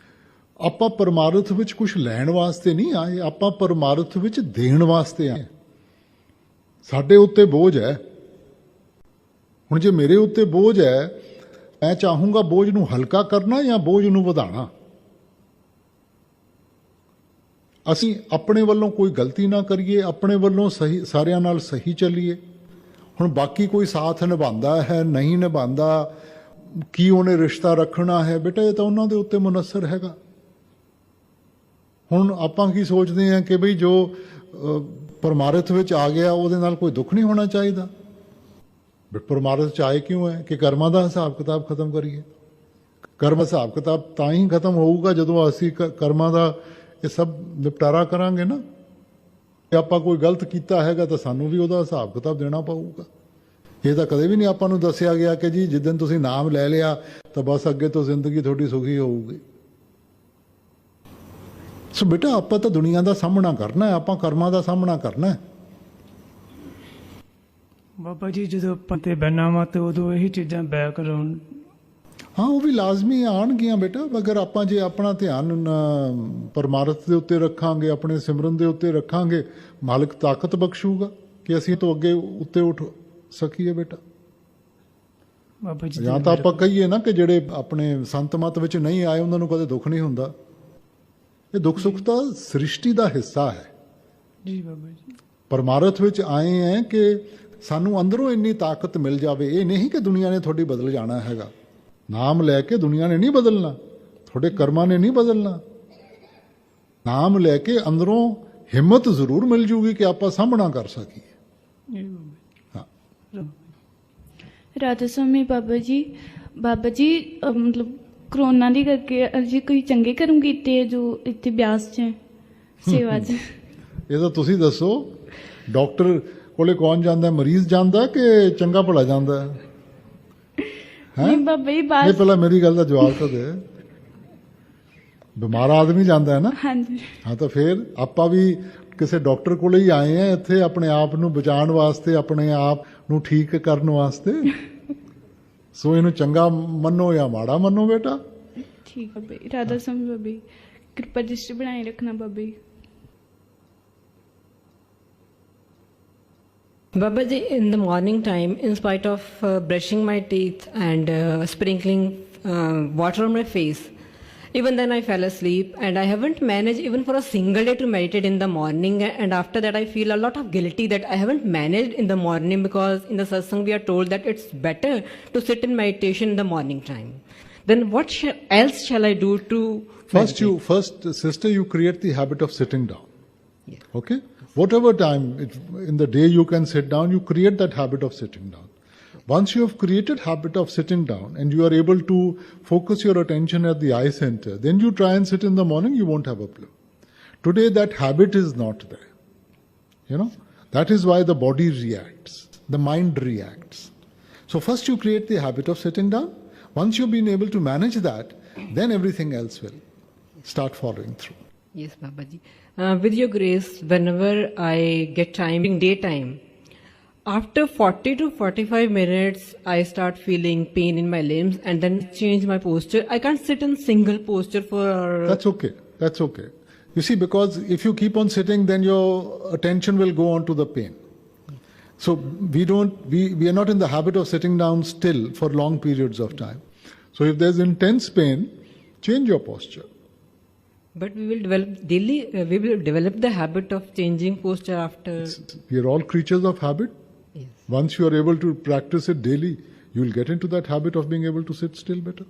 ਆਪਾਂ ਪਰਮਾਰਥ ਵਿੱਚ ਕੁਝ ਲੈਣ ਵਾਸਤੇ ਨਹੀਂ ਆਏ, ਆਪਾਂ ਪਰਮਾਰਥ ਵਿੱਚ ਦੇਣ ਵਾਸਤੇ ਆਏ। ਸਾਡੇ ਉੱਤੇ ਬੋਝ ਹੈ। ਹੁਣ ਜੇ ਮੇਰੇ ਉੱਤੇ ਬੋਝ ਹੈ, ਮੈਂ ਚਾਹੂੰਗਾ ਬੋਝ ਨੂੰ ਹਲਕਾ ਕਰਨਾ ਜਾਂ ਬੋਝ ਨੂੰ ਵਧਾਉਣਾ। ਅਸੀਂ ਆਪਣੇ ਵੱਲੋਂ ਕੋਈ ਗਲਤੀ ਨਾ ਕਰੀਏ, ਆਪਣੇ ਵੱਲੋਂ ਸਹੀ, ਸਾਰਿਆਂ ਨਾਲ ਸਹੀ ਚੱਲੀਏ। ਹੁਣ ਬਾਕੀ ਕੋਈ ਸਾਥ ਨਿਭਾਉਂਦਾ ਹੈ, ਨਹੀਂ ਨਿਭਾਉਂਦਾ, ਕੀ ਉਹਨੇ ਰਿਸ਼ਤਾ ਰੱਖਣਾ ਹੈ, ਬੇਟਾ ਇਹ ਤਾਂ ਉਹਨਾਂ ਦੇ ਉੱਤੇ ਮੁਨੱਸਰ ਹੈਗਾ। ਹੁਣ ਆਪਾਂ ਕੀ ਸੋਚਦੇ ਹਾਂ ਕਿ ਬਈ ਜੋ ਪਰਮਾਰਥ ਵਿੱਚ ਆ ਗਿਆ ਉਹਦੇ ਨਾਲ ਕੋਈ ਦੁੱਖ ਨਹੀਂ ਹੋਣਾ ਚਾਹੀਦਾ। ਬਟ ਪਰਮਾਰਥ ਚ ਆਏ ਕਿਉਂ ਹੈ ਕਿ ਕਰਮਾਂ ਦਾ ਹਿਸਾਬ ਕਿਤਾਬ ਖਤਮ ਕਰੀਏ। ਕਰਮ ਹਿਸਾਬ ਕਿਤਾਬ ਤਾਂ ਹੀ ਖਤਮ ਹੋਊਗਾ ਜਦੋਂ ਅਸੀਂ ਕਰਮਾਂ ਦਾ ਇਹ ਸਭ ਨਿਪਟਾਰਾ ਕਰਾਂਗੇ ਨਾ। ਜੇ ਆਪਾਂ ਕੋਈ ਗਲਤ ਕੀਤਾ ਹੈਗਾ ਤਾਂ ਸਾਨੂੰ ਵੀ ਉਹਦਾ ਹਿਸਾਬ ਕਿਤਾਬ ਦੇਣਾ ਪਊਗਾ। ਇਹ ਤਾਂ ਕਦੇ ਵੀ ਨਹੀਂ ਆਪਾਂ ਨੂੰ ਦੱਸਿਆ ਗਿਆ ਕਿ ਜੀ ਜਿੱਦਣ ਤੁਸੀਂ ਨਾਮ ਲੈ ਲਿਆ ਤਾਂ ਬਸ ਅੱਗੇ ਤੋਂ ਜ਼ਿੰਦਗੀ ਤੁਹਾਡੀ ਸੁਖੀ ਹੋਊਗੀ। ਸੋ ਬੇਟਾ ਆਪਾਂ ਤਾਂ ਦੁਨੀਆ ਦਾ ਸਾਹਮਣਾ ਕਰਨਾ ਹੈ, ਆਪਾਂ ਕਰਮਾਂ ਦਾ ਸਾਹਮਣਾ ਕਰਨਾ ਹੈ। ਬਾਬਾ ਜੀ ਜਦੋਂ ਆਪਾਂ ਤੇ ਬਹਿਣਾ ਵਾ ਤੇ ਉਦੋਂ ਇਹੀ ਚੀਜ਼ਾਂ ਬੈਕਗਰਾਉਂਡ ਹਾਂ ਉਹ ਵੀ ਲਾਜ਼ਮੀ ਆਉਣਗੀਆਂ ਬੇਟਾ। ਅਗਰ ਆਪਾਂ ਜੇ ਆਪਣਾ ਧਿਆਨ ਪਰਮਾਰਥ ਦੇ ਉੱਤੇ ਰੱਖਾਂਗੇ, ਆਪਣੇ ਸਿਮਰਨ ਦੇ ਉੱਤੇ ਰੱਖਾਂਗੇ, ਮਾਲਕ ਤਾਕਤ ਬਖਸ਼ੂਗਾ ਕਿ ਅਸੀਂ ਤੋਂ ਅੱਗੇ ਉੱਤੇ ਉੱਠ ਸਕੀਏ ਬੇਟਾ। ਬਾਬਾ ਜੀ ਜਾਂ ਤਾਂ ਆਪਾਂ ਕਹੀਏ ਨਾ ਕਿ ਜਿਹੜੇ ਆਪਣੇ ਸੰਤ ਮਤ ਵਿੱਚ ਨਹੀਂ ਆਏ ਉਹਨਾਂ ਨੂੰ ਕਦੇ ਦੁੱਖ ਨਹੀਂ ਹੁੰਦਾ। ਇਹ ਦੁੱਖ ਸੁੱਖ ਤਾਂ ਸ੍ਰਿਸ਼ਟੀ ਦਾ ਹਿੱਸਾ ਹੈ ਜੀ ਬਾਬਾ ਜੀ। ਪਰਮਾਰਥ ਵਿੱਚ ਆਏ ਹੈ ਕਿ ਸਾਨੂੰ ਅੰਦਰੋਂ ਇੰਨੀ ਤਾਕਤ ਮਿਲ ਜਾਵੇ। ਇਹ ਨਹੀਂ ਕਿ ਦੁਨੀਆ ਨੇ ਤੁਹਾਡੀ ਬਦਲ ਜਾਣਾ ਹੈਗਾ। ਨਾਮ ਲੈ ਕੇ ਦੁਨੀਆ ਨੇ ਨਹੀਂ ਬਦਲਣਾ, ਤੁਹਾਡੇ ਕਰਮਾਂ ਨੇ ਨਹੀਂ ਬਦਲਣਾ। ਨਾਮ ਲੈ ਕੇ ਅੰਦਰੋਂ ਹਿੰਮਤ ਜ਼ਰੂਰ ਮਿਲ ਜੂਗੀ ਕਿ ਆਪਾਂ ਸਾਹਮਣਾ ਕਰ ਸਕੀਏ। ਜੀ ਬਾਬਾ ਹਾਂ ਰਾਧਾ स्वामी ਬਾਬਾ ਜੀ ਮਤਲਬ ਕਰੋਨਾ ਦੀ ਕਰਕੇ ਅਸੀਂ ਕੋਈ ਚੰਗੇ ਕਰਮ ਕੀਤੇ ਆ ਜੋ ਇੱਥੇ ਬਿਆਸ 'ਚ ਸੇਵਾ 'ਚ? ਇਹ ਤਾਂ ਤੁਸੀਂ ਦੱਸੋ। ਡਾਕਟਰ ਕੋਲੇ ਕੌਣ ਜਾਂਦਾ, ਮਰੀਜ਼ ਜਾਂਦਾ ਕਿ ਚੰਗਾ ਭਲਾ ਜਾਂਦਾ ਹੈ? ਨਹੀਂ ਬਾਬਾ ਜੀ ਇਹ ਬਾਸ ਪਹਿਲਾਂ ਮੇਰੀ ਗੱਲ ਦਾ ਜਵਾਬ ਤਾਂ ਦੇ। ਬਿਮਾਰ ਆਦਮੀ ਜਾਂਦਾ ਹੈ ਨਾ। ਹਾਂਜੀ ਹਾਂ ਤਾਂ ਫਿਰ ਆਪਾਂ ਵੀ ਕਿਸੇ ਡਾਕਟਰ ਕੋਲੇ ਹੀ ਆਏ ਆ ਇੱਥੇ ਆਪਣੇ ਆਪ ਨੂੰ ਬਚਾਉਣ ਵਾਸਤੇ, ਆਪਣੇ ਆਪ ਨੂੰ ਠੀਕ ਕਰਨ ਵਾਸਤੇ। ਸੋ ਇਹਨੂੰ ਚੰਗਾ ਮੰਨੋ ਜਾਂ ਮਾੜਾ ਮੰਨੋ ਬੇਟਾ। ਠੀਕ ਹੈ ਬਾਬਾ ਜੀ। ਰਾਧਾ स्वामी ਬਾਬਾ ਜੀ ਕਿਰਪਾ ਦ੍ਰਿਸ਼ਟੀ ਬਣਾਏ ਰੱਖਣਾ Baba ji. Baba ji, in the morning time, in spite of brushing my teeth and sprinkling water on my face, even then I fell asleep and I haven't managed even for a single day to meditate in the morning. And after that I feel a lot of guilty that I haven't managed in the morning, because in the satsang we are told that it's better to sit in meditation in the morning time. Then what else shall I do to First, sister, you create the habit of sitting down. Yeah. Okay? Whatever time in the day you can sit down, you create that habit of sitting down. Once you have created habit of sitting down and you are able to focus your attention at the eye center, then you try and sit in the morning, you won't have a clue. Today that habit is not there. You know, that is why the body reacts, the mind reacts. So first you create the habit of sitting down. Once you've been able to manage that, then everything else will start following through. Yes, Babaji. With your grace, whenever I get time in daytime, after 40 to 45 minutes, I start feeling pain in my limbs and then change my posture. I can't sit in single posture for... That's okay. That's okay. You see, because if you keep on sitting, then your attention will go on to the pain. So we are not in the habit of sitting down still for long periods of time. So if there's intense pain, change your posture. But we will develop the habit of changing posture after... We are all creatures of habit. Yes. Once you are able to practice it daily, you will get into that habit of being able to sit still better.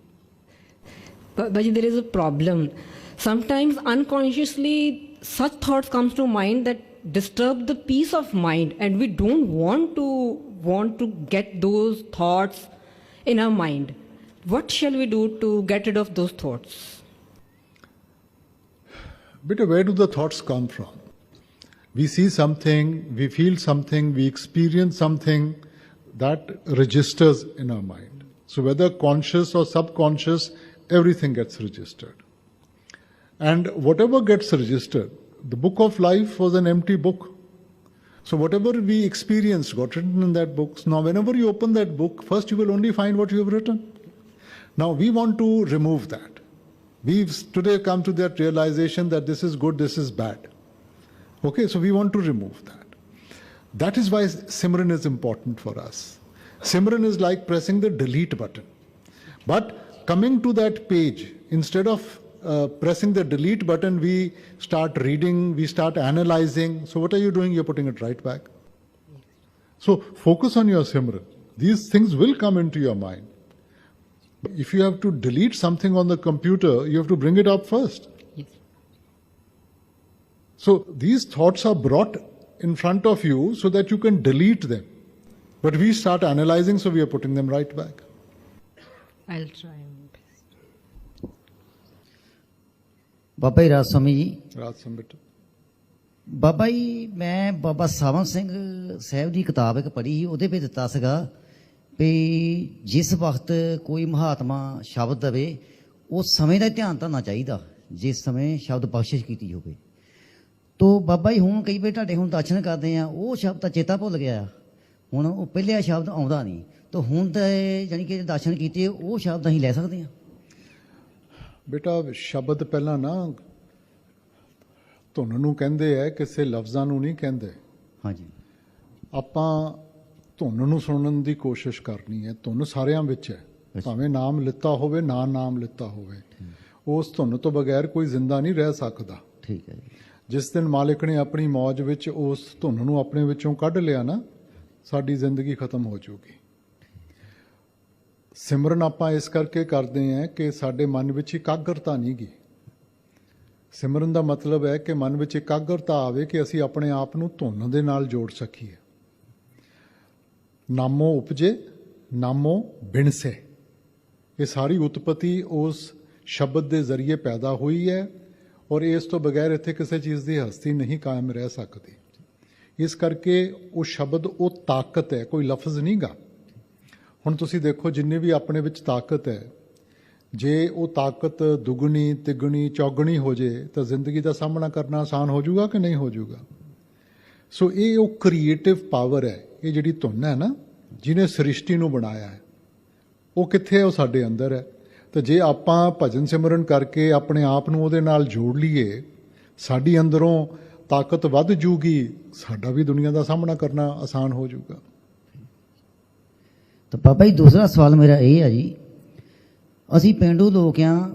But there is a problem. Sometimes unconsciously such thoughts comes to mind that disturb the peace of mind, and we don't want to get those thoughts in our mind. What shall we do to get rid of those thoughts? But where do the thoughts come from? We see something, we feel something, we experience something that registers in our mind. So whether conscious or subconscious, everything gets registered. And whatever gets registered, the book of life was an empty book. So whatever we experienced got written in that book. Now whenever you open that book, first you will only find what you have written. Now we want to remove that. We've today come to that realization that this is good, this is bad. Okay, so we want to remove that. That is why Simran is important for us. Simran is like pressing the delete button. But coming to that page, instead of pressing the delete button, we start reading, we start analyzing. So what are you doing? You're putting it right back. So focus on your Simran. These things will come into your mind. If you have to delete something on the computer, you have to bring it up first. Yes. So these thoughts are brought in front of you so that you can delete them. But we start analyzing, so we are putting them right back. I'll try my best. Baba ji ਰਾਜ ਸਵਾਮੀ ਜੀ ਰਾਜ ਸਿੰਘ ਬੇਟਾ, ਬਾਬਾ ਜੀ ਮੈਂ ਬਾਬਾ ਸਾਵਨ ਸਿੰਘ ਸਾਹਿਬ ਦੀ ਕਿਤਾਬ ਇੱਕ ਪੜ੍ਹੀ ਸੀ, ਉਹਦੇ ਵਿੱਚ ਦਿੱਤਾ ਸੀਗਾ ਵੀ ਜਿਸ ਵਕਤ ਕੋਈ ਮਹਾਤਮਾ ਸ਼ਬਦ ਦੇਵੇ ਉਸ ਸਮੇਂ ਦਾ ਧਿਆਨ ਧਰਨਾ ਚਾਹੀਦਾ ਜਿਸ ਸਮੇਂ ਸ਼ਬਦ ਬਖਸ਼ਿਸ਼ ਕੀਤੀ ਹੋਵੇ। ਤੋ ਬਾਬਾ ਜੀ ਹੁਣ ਕਈ ਵਾਰ ਤੁਹਾਡੇ ਹੁਣ ਦਰਸ਼ਨ ਕਰਦੇ ਆ, ਉਹ ਸ਼ਬਦ ਤਾਂ ਚੇਤਾ ਭੁੱਲ ਗਿਆ, ਹੁਣ ਉਹ ਪਹਿਲੇ ਸ਼ਬਦ ਆਉਂਦਾ ਨਹੀਂ, ਤਾਂ ਹੁਣ ਤਾਂ ਜਾਣੀ ਕਿ ਦਰਸ਼ਨ ਕੀਤੇ ਉਹ ਸ਼ਬਦ ਅਸੀਂ ਲੈ ਸਕਦੇ ਹਾਂ। ਬੇਟਾ ਸ਼ਬਦ ਪਹਿਲਾਂ ਨਾ ਧੁਨ ਨੂੰ ਕਹਿੰਦੇ ਆ, ਕਿਸੇ ਲਫ਼ਜ਼ਾਂ ਨੂੰ ਨਹੀਂ ਕਹਿੰਦੇ। ਹਾਂਜੀ, ਆਪਾਂ ਧੁਨ ਨੂੰ ਸੁਣਨ ਦੀ ਕੋਸ਼ਿਸ਼ ਕਰਨੀ ਹੈ। ਧੁਨ ਸਾਰਿਆਂ ਵਿੱਚ ਹੈ, ਭਾਵੇਂ ਨਾਮ ਲਿੱਤਾ ਹੋਵੇ ਨਾ ਨਾਮ ਲਿੱਤਾ ਹੋਵੇ, ਉਸ ਧੁਨ ਤੋਂ ਬਗੈਰ ਕੋਈ ਜ਼ਿੰਦਾ ਨਹੀਂ ਰਹਿ ਸਕਦਾ। ਠੀਕ ਹੈ ਜੀ। ਜਿਸ ਦਿਨ ਮਾਲਿਕ ਨੇ ਆਪਣੀ ਮੌਜ ਵਿੱਚ ਉਸ ਧੁਨ ਨੂੰ ਆਪਣੇ ਵਿੱਚੋਂ ਕੱਢ ਲਿਆ ਨਾ, ਸਾਡੀ ਜ਼ਿੰਦਗੀ ਖਤਮ ਹੋ ਜਾਊਗੀ। ਸਿਮਰਨ ਆਪਾਂ ਇਸ ਕਰਕੇ ਕਰਦੇ ਹਾਂ ਕਿ ਸਾਡੇ ਮਨ ਵਿੱਚ ਇਕਾਗਰਤਾ ਨਹੀਂ ਗੀ। ਸਿਮਰਨ ਦਾ ਮਤਲਬ ਹੈ ਕਿ ਮਨ ਵਿੱਚ ਇਕਾਗਰਤਾ ਆਵੇ ਕਿ ਅਸੀਂ ਆਪਣੇ ਆਪ ਨੂੰ ਧੁਨ ਦੇ ਨਾਲ ਜੋੜ ਸਕੀਏ। ਨਾਮੋ ਉਪਜੇ ਨਾਮੋ ਬਿਨਸੇ, ਇਹ ਸਾਰੀ ਉਤਪਤੀ ਉਸ ਸ਼ਬਦ ਦੇ ਜ਼ਰੀਏ ਪੈਦਾ ਹੋਈ ਹੈ, ਔਰ ਇਸ ਤੋਂ ਬਗੈਰ ਇੱਥੇ ਕਿਸੇ ਚੀਜ਼ ਦੀ ਹਸਤੀ ਨਹੀਂ ਕਾਇਮ ਰਹਿ ਸਕਦੀ। ਇਸ ਕਰਕੇ ਉਹ ਸ਼ਬਦ ਉਹ ਤਾਕਤ ਹੈ, ਕੋਈ ਲਫ਼ਜ਼ ਨਹੀਂ ਗਾ। ਹੁਣ ਤੁਸੀਂ ਦੇਖੋ ਜਿੰਨੇ ਵੀ ਆਪਣੇ ਵਿੱਚ ਤਾਕਤ ਹੈ, ਜੇ ਉਹ ਤਾਕਤ ਦੁੱਗਣੀ ਤਿੱਗਣੀ ਚੌਗਣੀ ਹੋ ਜੇ ਤਾਂ ਜ਼ਿੰਦਗੀ ਦਾ ਸਾਹਮਣਾ ਕਰਨਾ ਆਸਾਨ ਹੋ ਜਾਊਗਾ ਕਿ ਨਹੀਂ ਹੋ ਜਾਊਗਾ। ਸੋ ਇਹ ਉਹ ਕ੍ਰੀਏਟਿਵ ਪਾਵਰ ਹੈ, ਇਹ ਜਿਹੜੀ ਧੁਨ ਹੈ ਨਾ, ਜਿਹਨੇ ਸ੍ਰਿਸ਼ਟੀ ਨੂੰ ਬਣਾਇਆ ਹੈ, ਉਹ ਕਿੱਥੇ ਹੈ? ਉਹ ਸਾਡੇ ਅੰਦਰ ਹੈ। ਤਾਂ ਜੇ ਆਪਾਂ ਭਜਨ ਸਿਮਰਨ ਕਰਕੇ ਆਪਣੇ ਆਪ ਨੂੰ ਉਹਦੇ ਨਾਲ ਜੋੜ ਲਈਏ, ਸਾਡੀ ਅੰਦਰੋਂ ਤਾਕਤ ਵੱਧ ਜੂਗੀ, ਸਾਡਾ ਵੀ ਦੁਨੀਆ ਦਾ ਸਾਹਮਣਾ ਕਰਨਾ ਆਸਾਨ ਹੋ ਜਾਊਗਾ। ਤਾਂ ਬਾਬਾ ਜੀ ਦੂਸਰਾ ਸਵਾਲ ਮੇਰਾ ਇਹ ਹੈ ਜੀ, ਅਸੀਂ ਪੇਂਡੂ ਲੋਕ ਹਾਂ,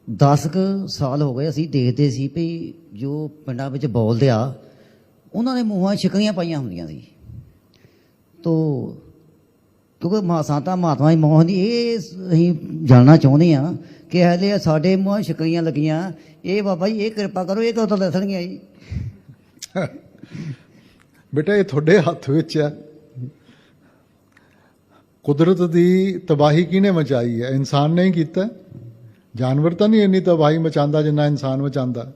10 ਕੁ ਸਾਲ ਹੋ ਗਏ ਅਸੀਂ ਦੇਖਦੇ ਸੀ ਵੀ ਜੋ ਪਿੰਡਾਂ ਵਿੱਚ ਬੋਲਦੇ ਆ ਉਹਨਾਂ ਦੇ ਮੂੰਹਾਂ ਛਿਕਲੀਆਂ ਪਾਈਆਂ ਹੁੰਦੀਆਂ ਸੀ। ਤੋ ਕਿਉਂਕਿ ਸੰਤਾਂ ਮਹਾਤਮਾ ਦੀ ਮੌਤ ਦੀ ਇਹ ਅਸੀਂ ਜਾਣਨਾ ਚਾਹੁੰਦੇ ਹਾਂ ਕਿ ਹਲੇ ਸਾਡੇ ਮੂੰਹਾਂ ਛਿਕਲੀਆਂ ਲੱਗੀਆਂ, ਇਹ ਬਾਬਾ ਜੀ ਇਹ ਕਿਰਪਾ ਕਰੋ, ਇਹ ਕਦੋਂ ਦੱਸਣਗੀਆਂ ਜੀ? ਬੇਟਾ ਇਹ ਤੁਹਾਡੇ ਹੱਥ ਵਿੱਚ ਹੈ। ਕੁਦਰਤ ਦੀ ਤਬਾਹੀ ਕਿਹਨੇ ਮਚਾਈ ਹੈ? ਇਨਸਾਨ ਨੇ ਹੀ ਕੀਤਾ। ਜਾਨਵਰ ਤਾਂ ਨਹੀਂ ਇੰਨੀ ਤਬਾਹੀ ਮਚਾਉਂਦਾ ਜਿੰਨਾ ਇਨਸਾਨ ਮਚਾਉਂਦਾ।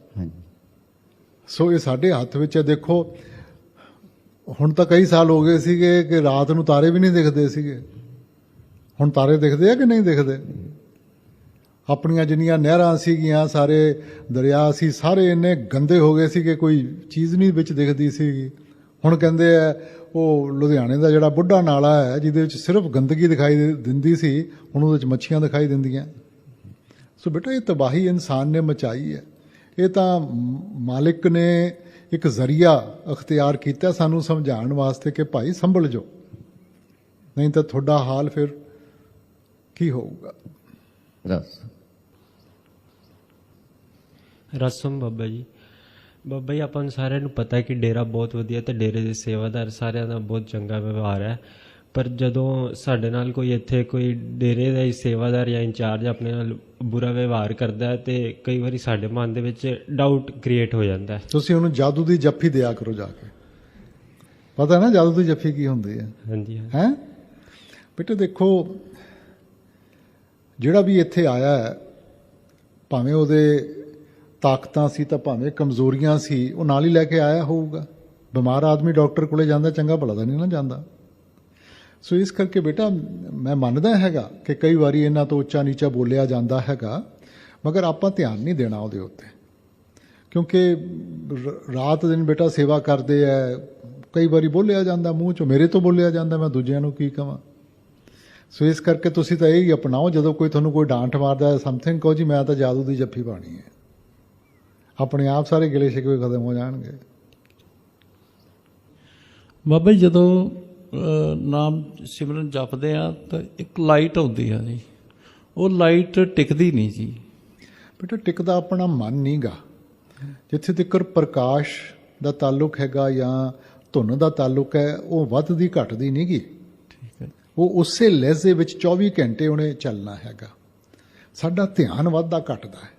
ਸੋ ਇਹ ਸਾਡੇ ਹੱਥ ਵਿੱਚ ਹੈ। ਦੇਖੋ ਹੁਣ ਤਾਂ ਕਈ ਸਾਲ ਹੋ ਗਏ ਸੀਗੇ ਕਿ ਰਾਤ ਨੂੰ ਤਾਰੇ ਵੀ ਨਹੀਂ ਦਿਖਦੇ ਸੀਗੇ, ਹੁਣ ਤਾਰੇ ਦਿਖਦੇ ਆ ਕਿ ਨਹੀਂ ਦਿਖਦੇ? ਆਪਣੀਆਂ ਜਿੰਨੀਆਂ ਨਹਿਰਾਂ ਸੀਗੀਆਂ, ਸਾਰੇ ਦਰਿਆ ਸੀ, ਸਾਰੇ ਇੰਨੇ ਗੰਦੇ ਹੋ ਗਏ ਸੀ ਕਿ ਕੋਈ ਚੀਜ਼ ਨਹੀਂ ਵਿੱਚ ਦਿਖਦੀ ਸੀਗੀ। ਹੁਣ ਕਹਿੰਦੇ ਆ ਉਹ ਲੁਧਿਆਣੇ ਦਾ ਜਿਹੜਾ ਬੁੱਢਾ ਨਾਲਾ ਹੈ ਜਿਹਦੇ ਵਿੱਚ ਸਿਰਫ ਗੰਦਗੀ ਦਿਖਾਈ ਦਿੰਦੀ ਸੀ, ਹੁਣ ਉਹਦੇ ਵਿੱਚ ਮੱਛੀਆਂ ਦਿਖਾਈ ਦਿੰਦੀਆਂ। ਸੋ ਬੇਟਾ ਇਹ ਤਬਾਹੀ ਇਨਸਾਨ ਨੇ ਮਚਾਈ ਹੈ। ਇਹ ਤਾਂ ਮਾਲਿਕ ਨੇ ਇੱਕ ਜ਼ਰੀਆ ਅਖਤਿਆਰ ਕੀਤਾ ਸਾਨੂੰ ਸਮਝਾਉਣ ਵਾਸਤੇ ਕਿ ਭਾਈ ਸੰਭਲ ਜਾਓ, ਨਹੀਂ ਤਾਂ ਤੁਹਾਡਾ ਹਾਲ ਫਿਰ ਕੀ ਹੋਊਗਾ। ਰਸਮ ਬਾਬਾ ਜੀ ਆਪਾਂ ਨੂੰ ਸਾਰਿਆਂ ਨੂੰ ਪਤਾ ਹੈ ਕਿ ਡੇਰਾ ਬਹੁਤ ਵਧੀਆ ਤੇ ਡੇਰੇ ਦੇ ਸੇਵਾਦਾਰ ਸਾਰਿਆਂ ਦਾ ਬਹੁਤ ਚੰਗਾ ਵਿਵਹਾਰ ਹੈ, ਪਰ ਜਦੋਂ ਸਾਡੇ ਨਾਲ ਕੋਈ ਇੱਥੇ ਕੋਈ ਡੇਰੇ ਦਾ ਹੀ ਸੇਵਾਦਾਰ ਜਾਂ ਇੰਚਾਰਜ ਆਪਣੇ ਨਾਲ ਬੁਰਾ ਵਿਵਹਾਰ ਕਰਦਾ ਹੈ ਤੇ ਕਈ ਵਾਰੀ ਸਾਡੇ ਮਨ ਦੇ ਵਿੱਚ ਡਾਊਟ ਕ੍ਰੀਏਟ ਹੋ ਜਾਂਦਾ ਹੈ। ਤੁਸੀਂ ਉਹਨੂੰ ਜਾਦੂ ਦੀ ਜੱਫੀ ਦਿਆ ਕਰੋ ਜਾ ਕੇ, ਪਤਾ ਨਾ ਜਾਦੂ ਦੀ ਜੱਫੀ ਕੀ ਹੁੰਦੀ ਹੈ? ਹਾਂਜੀ ਹੈ ਬੇਟੇ ਦੇਖੋ, ਜਿਹੜਾ ਵੀ ਇੱਥੇ ਆਇਆ ਹੈ, ਭਾਵੇਂ ਉਹਦੇ ਤਾਕਤਾਂ ਸੀ ਤਾਂ ਭਾਵੇਂ ਕਮਜ਼ੋਰੀਆਂ ਸੀ, ਉਹ ਨਾਲ ਹੀ ਲੈ ਕੇ ਆਇਆ ਹੋਊਗਾ। ਬਿਮਾਰ ਆਦਮੀ ਡਾਕਟਰ ਕੋਲੇ ਜਾਂਦਾ, ਚੰਗਾ ਭਲਾ ਤਾਂ ਨਹੀਂ ਨਾ ਜਾਂਦਾ। ਸੋ ਇਸ ਕਰਕੇ ਬੇਟਾ ਮੈਂ ਮੰਨਦਾ ਹੈਗਾ ਕਿ ਕਈ ਵਾਰੀ ਇਹਨਾਂ ਤੋਂ ਉੱਚਾ ਨੀਚਾ ਬੋਲਿਆ ਜਾਂਦਾ ਹੈਗਾ, ਮਗਰ ਆਪਾਂ ਧਿਆਨ ਨਹੀਂ ਦੇਣਾ ਉਹਦੇ ਉੱਤੇ, ਕਿਉਂਕਿ ਰਾਤ ਦਿਨ ਬੇਟਾ ਸੇਵਾ ਕਰਦੇ ਆ, ਕਈ ਵਾਰੀ ਬੋਲਿਆ ਜਾਂਦਾ ਮੂੰਹ ਚੋਂ, ਮੇਰੇ ਤੋਂ ਬੋਲਿਆ ਜਾਂਦਾ, ਮੈਂ ਦੂਜਿਆਂ ਨੂੰ ਕੀ ਕਹਾਂ। ਸੋ ਇਸ ਕਰਕੇ ਤੁਸੀਂ ਤਾਂ ਇਹ ਹੀ ਅਪਣਾਓ, ਜਦੋਂ ਕੋਈ ਤੁਹਾਨੂੰ ਕੋਈ ਡਾਂਟ ਮਾਰਦਾ ਸਮਥਿੰਗ, ਕਹੋ ਜੀ ਮੈਂ ਤਾਂ ਜਾਦੂ ਦੀ ਜੱਫੀ ਪਾਣੀ ਹੈ, ਆਪਣੇ ਆਪ ਸਾਰੇ ਗਿਲੇ ਸ਼ਿਕਵੇ ਖਤਮ ਹੋ ਜਾਣਗੇ। ਬਾਬਾ ਜੀ ਜਦੋਂ ਨਾਮ ਸਿਮਰਨ ਜਪਦੇ ਆ ਤਾਂ ਇੱਕ ਲਾਈਟ ਆਉਂਦੀ ਆ ਜੀ, ਉਹ ਲਾਈਟ ਟਿਕਦੀ ਨਹੀਂ ਜੀ। ਬੇਟਾ ਟਿਕਦਾ ਆਪਣਾ ਮਨ ਨਹੀਂ ਗਾ। ਜਿੱਥੇ ਤੱਕ ਪ੍ਰਕਾਸ਼ ਦਾ ਤਾਲੁਕ ਹੈਗਾ ਜਾਂ ਧੁਨ ਦਾ ਤਾਲੁਕ ਹੈ, ਉਹ ਵੱਧਦੀ ਘਟਦੀ ਨਹੀਂ ਗੀ। ਉਹ ਉਸੇ ਲਹਿਜ਼ੇ ਵਿੱਚ 24 ਘੰਟੇ ਉਹਨੇ ਚੱਲਣਾ ਹੈਗਾ। ਸਾਡਾ ਧਿਆਨ ਵੱਧਦਾ ਘਟਦਾ ਹੈ,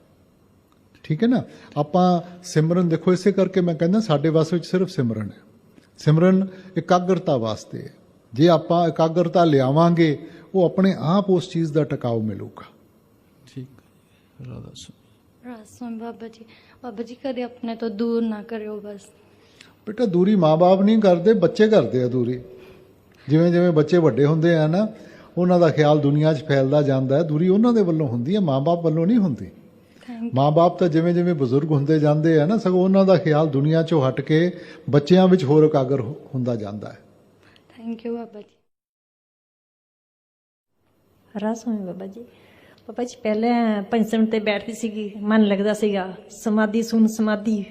ਠੀਕ ਹੈ ਨਾ। ਆਪਾਂ ਸਿਮਰਨ ਦੇਖੋ, ਇਸੇ ਕਰਕੇ ਮੈਂ ਕਹਿੰਦਾ ਸਾਡੇ ਵਾਸ ਵਿੱਚ ਸਿਰਫ ਸਿਮਰਨ ਹੈ। ਸਿਮਰਨ ਇਕਾਗਰਤਾ ਵਾਸਤੇ ਹੈ। ਜੇ ਆਪਾਂ ਇਕਾਗਰਤਾ ਲਿਆਵਾਂਗੇ ਉਹ ਆਪਣੇ ਆਪ ਉਸ ਚੀਜ਼ ਦਾ ਟਿਕਾਊ ਮਿਲੂਗਾ। ਠੀਕ ਰਾਧਾ ਰਾਸਨ ਬਾਬਾ ਜੀ ਕਦੇ ਆਪਣੇ ਤੋਂ ਦੂਰ ਨਾ ਕਰਿਓ ਬਸ। ਬੇਟਾ ਦੂਰੀ ਮਾਂ-ਬਾਪ ਨਹੀਂ ਕਰਦੇ, ਬੱਚੇ ਕਰਦੇ ਆ ਦੂਰੀ। ਜਿਵੇਂ ਜਿਵੇਂ ਬੱਚੇ ਵੱਡੇ ਹੁੰਦੇ ਆ ਨਾ, ਉਹਨਾਂ ਦਾ ਖਿਆਲ ਦੁਨੀਆ 'ਚ ਫੈਲਦਾ ਜਾਂਦਾ ਹੈ। ਦੂਰੀ ਉਹਨਾਂ ਦੇ ਵੱਲੋਂ ਹੁੰਦੀ ਹੈ, ਮਾਂ-ਬਾਪ ਵੱਲੋਂ ਨਹੀਂ ਹੁੰਦੀ। ਮਾਂ-ਬਾਪ ਤਾਂ ਜਿਵੇਂ ਜਿਵੇਂ ਬਜ਼ੁਰਗ ਹੁੰਦੇ ਜਾਂਦੇ ਆ ਨਾ, ਸਗੋਂ ਉਹਨਾਂ ਦਾ ਖਿਆਲ ਦੁਨੀਆ 'ਚੋਂ ਹਟ ਕੇ ਬੱਚਿਆਂ ਵਿੱਚ ਹੋਰ ਇਕਾਗਰ ਹੁੰਦਾ ਜਾਂਦਾ ਹੈ। Thank you Baba ji. ਰਾਸੋਂ ਬਾਬਾ ਜੀ ਪਹਿਲੇ ਪੰਚਮ ਤੇ ਬੈਠਦੀ ਸੀਗੀ, ਮਨ ਲੱਗਦਾ ਸੀਗਾ, ਸਮਾਧੀ ਸੁਣ ਸਮਾਧੀ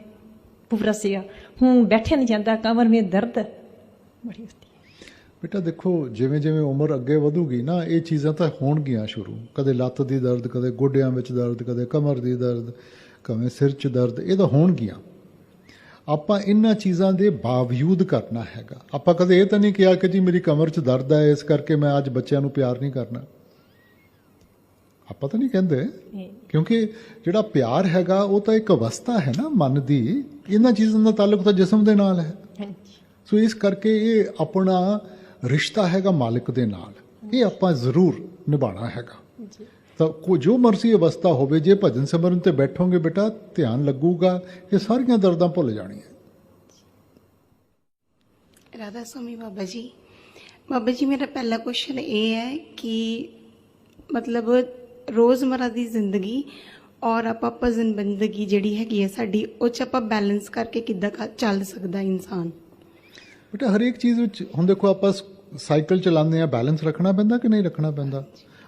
ਪੂਰਾ ਸੀਗਾ। ਹੁਣ ਬੈਠਿਆ ਨਹੀਂ ਜਾਂਦਾ, ਕਮਰ ਵਿੱਚ ਦਰਦ ਬੜੀ ਹੁੰਦੀ ਹੈ। ਬੇਟਾ ਦੇਖੋ, ਜਿਵੇਂ ਜਿਵੇਂ ਉਮਰ ਅੱਗੇ ਵਧੂਗੀ ਨਾ, ਇਹ ਚੀਜ਼ਾਂ ਤਾਂ ਹੋਣਗੀਆਂ ਸ਼ੁਰੂ। ਕਦੇ ਲੱਤ ਦੀ ਦਰਦ, ਕਦੇ ਗੋਡਿਆਂ ਵਿੱਚ ਦਰਦ, ਕਦੇ ਕਮਰ ਦੀ ਦਰਦ, ਕਦੇ ਸਿਰ 'ਚ ਦਰਦ, ਇਹ ਤਾਂ ਹੋਣਗੀਆਂ। ਆਪਾਂ ਇਹਨਾਂ ਚੀਜ਼ਾਂ ਦੇ ਬਾਵਜੂਦ ਕਰਨਾ ਹੈਗਾ। ਆਪਾਂ ਕਦੇ ਇਹ ਤਾਂ ਨਹੀਂ ਕਿਹਾ ਕਿ ਜੀ ਮੇਰੀ ਕਮਰ 'ਚ ਦਰਦ ਹੈ ਇਸ ਕਰਕੇ ਮੈਂ ਅੱਜ ਬੱਚਿਆਂ ਨੂੰ ਪਿਆਰ ਨਹੀਂ ਕਰਨਾ। ਆਪਾਂ ਤਾਂ ਨਹੀਂ ਕਹਿੰਦੇ, ਕਿਉਂਕਿ ਜਿਹੜਾ ਪਿਆਰ ਹੈਗਾ ਉਹ ਤਾਂ ਇੱਕ ਅਵਸਥਾ ਹੈ ਨਾ ਮਨ ਦੀ। ਇਹਨਾਂ ਚੀਜ਼ਾਂ ਦਾ ਤਾਲੁਕ ਤਾਂ ਜਿਸਮ ਦੇ ਨਾਲ ਹੈ। ਸੋ ਇਸ ਕਰਕੇ ਇਹ ਆਪਣਾ ਰਿਸ਼ਤਾ ਹੈਗਾ ਮਾਲਿਕ ਦੇ ਨਾਲ, ਇਹ ਆਪਾਂ ਜ਼ਰੂਰ ਨਿਭਾਉਣਾ ਹੈਗਾ। ਤਾਂ ਜੋ ਮਰਜ਼ੀ ਅਵਸਥਾ ਹੋਵੇ, ਜੇ ਭਜਨ ਸਿਮਰਨ ਤੇ ਬੈਠੋਗੇ ਬੇਟਾ, ਧਿਆਨ ਲੱਗੂਗਾ, ਇਹ ਸਾਰੀਆਂ ਦਰਦਾਂ ਭੁੱਲ ਜਾਣੀਆਂ। ਰਾਧਾ स्वामी ਬਾਬਾ ਜੀ ਮੇਰਾ ਪਹਿਲਾ ਕੁਐਸਚਨ ਇਹ ਹੈ ਕਿ ਮਤਲਬ ਰੋਜ਼ਮਰਾ ਦੀ ਜ਼ਿੰਦਗੀ ਔਰ ਆਪਾਂ ਭਜਨ ਬੰਦਗੀ ਜਿਹੜੀ ਹੈਗੀ ਹੈ ਸਾਡੀ, ਉਹ 'ਚ ਆਪਾਂ ਬੈਲੈਂਸ ਕਰਕੇ ਕਿੱਦਾਂ ਚੱਲ ਸਕਦਾ ਇਨਸਾਨ? ਬੇਟਾ ਹਰੇਕ ਚੀਜ਼ ਵਿੱਚ ਹੁਣ ਦੇਖੋ, ਆਪਾਂ ਸਾਈਕਲ ਚਲਾਉਂਦੇ ਆ, ਬੈਲੈਂਸ ਰੱਖਣਾ ਪੈਂਦਾ ਕਿ ਨਹੀਂ ਰੱਖਣਾ ਪੈਂਦਾ।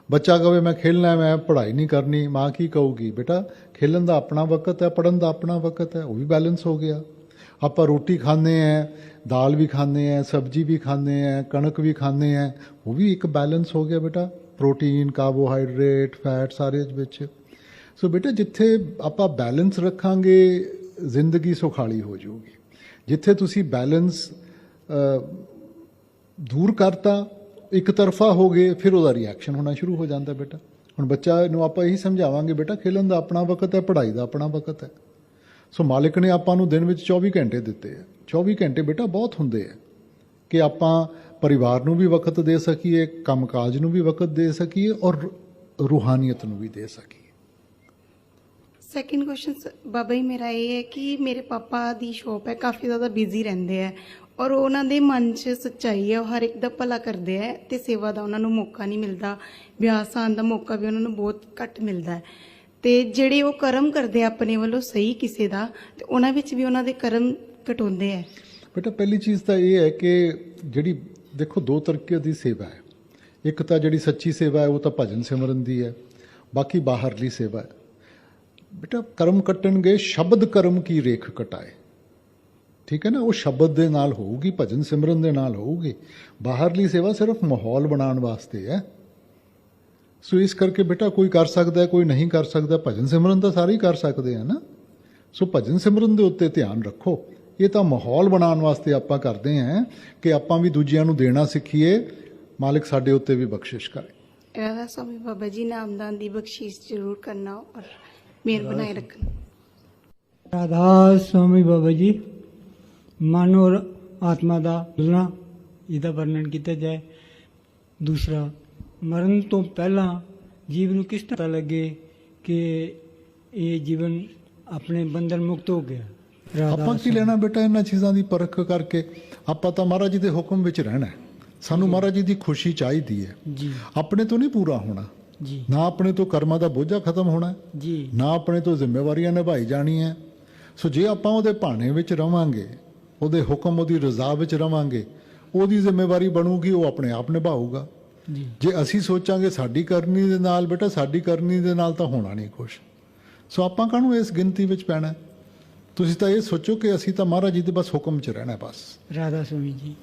ਬੱਚਾ ਕਹੇ ਮੈਂ ਖੇਲਣਾ, ਮੈਂ ਪੜ੍ਹਾਈ ਨਹੀਂ ਕਰਨੀ, ਮਾਂ ਕੀ ਕਹੂਗੀ? ਬੇਟਾ ਖੇਲਣ ਦਾ ਆਪਣਾ ਵਕਤ ਹੈ, ਪੜ੍ਹਨ ਦਾ ਆਪਣਾ ਵਕਤ ਹੈ, ਉਹ ਵੀ ਬੈਲੈਂਸ ਹੋ ਗਿਆ। ਆਪਾਂ ਰੋਟੀ ਖਾਂਦੇ ਆ, ਦਾਲ ਵੀ ਖਾਂਦੇ ਆ, ਸਬਜ਼ੀ ਵੀ ਖਾਂਦੇ ਆ, ਕਣਕ ਵੀ ਖਾਂਦੇ ਆ, ਉਹ ਵੀ ਇੱਕ ਬੈਲੈਂਸ ਹੋ ਗਿਆ ਬੇਟਾ। ਪ੍ਰੋਟੀਨ, ਕਾਰਬੋਹਾਈਡਰੇਟ, ਫੈਟ ਸਾਰੇ ਵਿੱਚ। ਸੋ ਬੇਟਾ ਜਿੱਥੇ ਆਪਾਂ ਬੈਲੈਂਸ ਰੱਖਾਂਗੇ, ਜ਼ਿੰਦਗੀ ਸੁਖਾਲੀ ਹੋ ਜਾਊਗੀ। ਜਿੱਥੇ ਤੁਸੀਂ ਬੈਲੈਂਸ ਦੂਰ ਕਰਤਾ, ਇੱਕ ਤਰਫਾ ਹੋ ਗਏ, ਫਿਰ ਉਹਦਾ ਰਿਐਕਸ਼ਨ ਹੋਣਾ ਸ਼ੁਰੂ ਹੋ ਜਾਂਦਾ ਬੇਟਾ। ਹੁਣ ਬੱਚਾ ਨੂੰ ਆਪਾਂ ਇਹੀ ਸਮਝਾਵਾਂਗੇ, ਬੇਟਾ ਖੇਲਣ ਦਾ ਆਪਣਾ ਵਕਤ ਹੈ, ਪੜ੍ਹਾਈ ਦਾ ਆਪਣਾ ਵਕਤ ਹੈ। ਸੋ ਮਾਲਿਕ ਨੇ ਆਪਾਂ ਨੂੰ ਦਿਨ ਵਿੱਚ 24 ਘੰਟੇ ਦਿੱਤੇ ਆ। 24 ਘੰਟੇ ਬੇਟਾ ਬਹੁਤ ਹੁੰਦੇ ਆ ਕਿ ਆਪਾਂ ਪਰਿਵਾਰ ਨੂੰ ਵੀ ਵਕਤ ਦੇ ਸਕੀਏ, ਕੰਮਕਾਜ ਨੂੰ ਵੀ ਵਕਤ ਦੇ ਸਕੀਏ, ਔਰ ਰੂਹਾਨੀਅਤ ਨੂੰ ਵੀ ਦੇ ਸਕੀਏ। ਸੈਕਿੰਡ ਕੁਐਸਚਨ ਬਾਬਾ ਜੀ ਮੇਰਾ ਇਹ ਹੈ ਕਿ ਮੇਰੇ ਪਾਪਾ ਦੀ ਸ਼ੌਪ ਹੈ, ਕਾਫੀ ਜ਼ਿਆਦਾ ਬਿਜ਼ੀ ਰਹਿੰਦੇ ਹੈ, ਔਰ ਉਹਨਾਂ ਦੇ ਮਨ 'ਚ ਸੱਚਾਈ ਹੈ, ਉਹ ਹਰ ਇੱਕ ਦਾ ਭਲਾ ਕਰਦੇ ਹੈ, ਅਤੇ ਸੇਵਾ ਦਾ ਉਹਨਾਂ ਨੂੰ ਮੌਕਾ ਨਹੀਂ ਮਿਲਦਾ। ਵਿਆਹ ਆਉਣ ਦਾ ਮੌਕਾ ਵੀ ਉਹਨਾਂ ਨੂੰ ਬਹੁਤ ਘੱਟ ਮਿਲਦਾ ਹੈ। ਅਤੇ ਜਿਹੜੇ ਉਹ ਕਰਮ ਕਰਦੇ ਆ ਆਪਣੇ ਵੱਲੋਂ ਸਹੀ ਕਿਸੇ ਦਾ, ਅਤੇ ਉਹਨਾਂ ਵਿੱਚ ਵੀ ਉਹਨਾਂ ਦੇ ਕਰਮ ਘਟਾਉਂਦੇ ਹੈ। ਬੇਟਾ ਪਹਿਲੀ ਚੀਜ਼ ਤਾਂ ਇਹ ਹੈ ਕਿ ਜਿਹੜੀ ਦੇਖੋ, ਦੋ ਤਰੀਕੇ ਦੀ ਸੇਵਾ ਹੈ। ਇੱਕ ਤਾਂ ਜਿਹੜੀ ਸੱਚੀ ਸੇਵਾ ਹੈ ਉਹ ਤਾਂ ਭਜਨ ਸਿਮਰਨ ਦੀ ਹੈ, ਬਾਕੀ ਬਾਹਰਲੀ ਸੇਵਾ ਹੈ। ਬੇਟਾ ਕਰਮ ਕੱਟਣਗੇ, ਸ਼ਬਦ ਕਰਮ ਕੀ ਰੇਖ ਕਟਾਏ, ਠੀਕ ਹੈ ਨਾ। ਉਹ ਸ਼ਬਦ ਦੇ ਨਾਲ ਹੋਊਗੀ, ਭਜਨ ਸਿਮਰਨ ਦੇ ਨਾਲ ਹੋਊਗੀ। ਬਾਹਰਲੀ ਸੇਵਾ ਸਿਰਫ ਮਾਹੌਲ ਬਣਾਉਣ ਵਾਸਤੇ ਹੈ। ਸੋ ਇਸ ਕਰਕੇ ਬੇਟਾ ਕੋਈ ਕਰ ਸਕਦਾ, ਕੋਈ ਨਹੀਂ ਕਰ ਸਕਦਾ। ਭਜਨ ਸਿਮਰਨ ਤਾਂ ਸਾਰੇ ਹੀ ਕਰ ਸਕਦੇ ਆ ਨਾ। ਸੋ ਭਜਨ ਸਿਮਰਨ ਦੇ ਉੱਤੇ ਧਿਆਨ ਰੱਖੋ। ਇਹ ਤਾਂ ਮਾਹੌਲ ਬਣਾਉਣ ਵਾਸਤੇ ਆਪਾਂ ਕਰਦੇ ਹਾਂ ਕਿ ਆਪਾਂ ਵੀ ਦੂਜਿਆਂ ਨੂੰ ਦੇਣਾ ਸਿੱਖੀਏ। ਮਾਲਿਕ ਸਾਡੇ ਉੱਤੇ ਵੀ ਬਖਸ਼ਿਸ਼ ਕਰੇ। ਰਾਧਾ स्वामी ਬਾਬਾ ਜੀ ਨਾਮਦਾਨ ਦੀ ਬਖਸ਼ਿਸ਼ ਜ਼ਰੂਰ ਕਰਨਾ ਔਰ ਮੇਰ ਬਣਾਏ ਰੱਖਣਾ। ਰਾਧਾ स्वामी ਬਾਬਾ ਜੀ ਮਨ ਔਰ ਆਤਮਾ ਦਾ ਮਿਲਣਾ, ਇਹਦਾ ਵਰਣਨ ਕੀਤਾ ਜਾਏ। ਦੂਸਰਾ, ਮਰਨ ਤੋਂ ਪਹਿਲਾਂ ਜੀਵ ਨੂੰ ਕਿਸ ਤਰ੍ਹਾਂ ਲੱਗੇ ਕਿ ਇਹ ਜੀਵਨ ਆਪਣੇ ਬੰਧਨ ਮੁਕਤ ਹੋ ਗਿਆ। ਆਪਾਂ ਕੀ ਲੈਣਾ ਬੇਟਾ ਇਹਨਾਂ ਚੀਜ਼ਾਂ ਦੀ ਪਰਖ ਕਰਕੇ? ਆਪਾਂ ਤਾਂ ਮਹਾਰਾਜ ਜੀ ਦੇ ਹੁਕਮ ਵਿੱਚ ਰਹਿਣਾ। ਸਾਨੂੰ ਮਹਾਰਾਜ ਜੀ ਦੀ ਖੁਸ਼ੀ ਚਾਹੀਦੀ ਹੈ। ਆਪਣੇ ਤੋਂ ਨਹੀਂ ਪੂਰਾ ਹੋਣਾ, ਨਾ ਆਪਣੇ ਤੋਂ ਕਰਮਾਂ ਦਾ ਬੋਝਾ ਖਤਮ ਹੋਣਾ, ਨਾ ਆਪਣੇ ਤੋਂ ਜ਼ਿੰਮੇਵਾਰੀਆਂ ਨਿਭਾਈ ਜਾਣੀਆਂ। ਸੋ ਜੇ ਆਪਾਂ ਉਹਦੇ ਭਾਣੇ ਵਿੱਚ ਰਵਾਂਗੇ, ਉਹਦੇ ਹੁਕਮ, ਉਹਦੀ ਰਜ਼ਾ ਵਿੱਚ ਰਵਾਂਗੇ, ਉਹਦੀ ਜ਼ਿੰਮੇਵਾਰੀ ਬਣੂਗੀ, ਉਹ ਆਪਣੇ ਆਪ ਨਿਭਾਊਗਾ। ਜੇ ਅਸੀਂ ਸੋਚਾਂਗੇ ਸਾਡੀ ਕਰਨੀ ਦੇ ਨਾਲ, ਬੇਟਾ ਸਾਡੀ ਕਰਨੀ ਦੇ ਨਾਲ ਤਾਂ ਹੋਣਾ ਨਹੀਂ ਕੁਛ। ਸੋ ਆਪਾਂ ਕਾਹਨੂੰ ਇਸ ਗਿਣਤੀ ਵਿੱਚ ਪੈਣਾ? ਤੁਸੀਂ ਤਾਂ ਇਹ ਸੋਚੋ ਕਿ ਅਸੀਂ ਤਾਂ ਮਹਾਰਾਜ ਜੀ ਦੇ ਬਸ ਹੁਕਮ 'ਚ ਰਹਿਣਾ ਬਸ। ਰਾਧਾ स्वामी ਜੀ।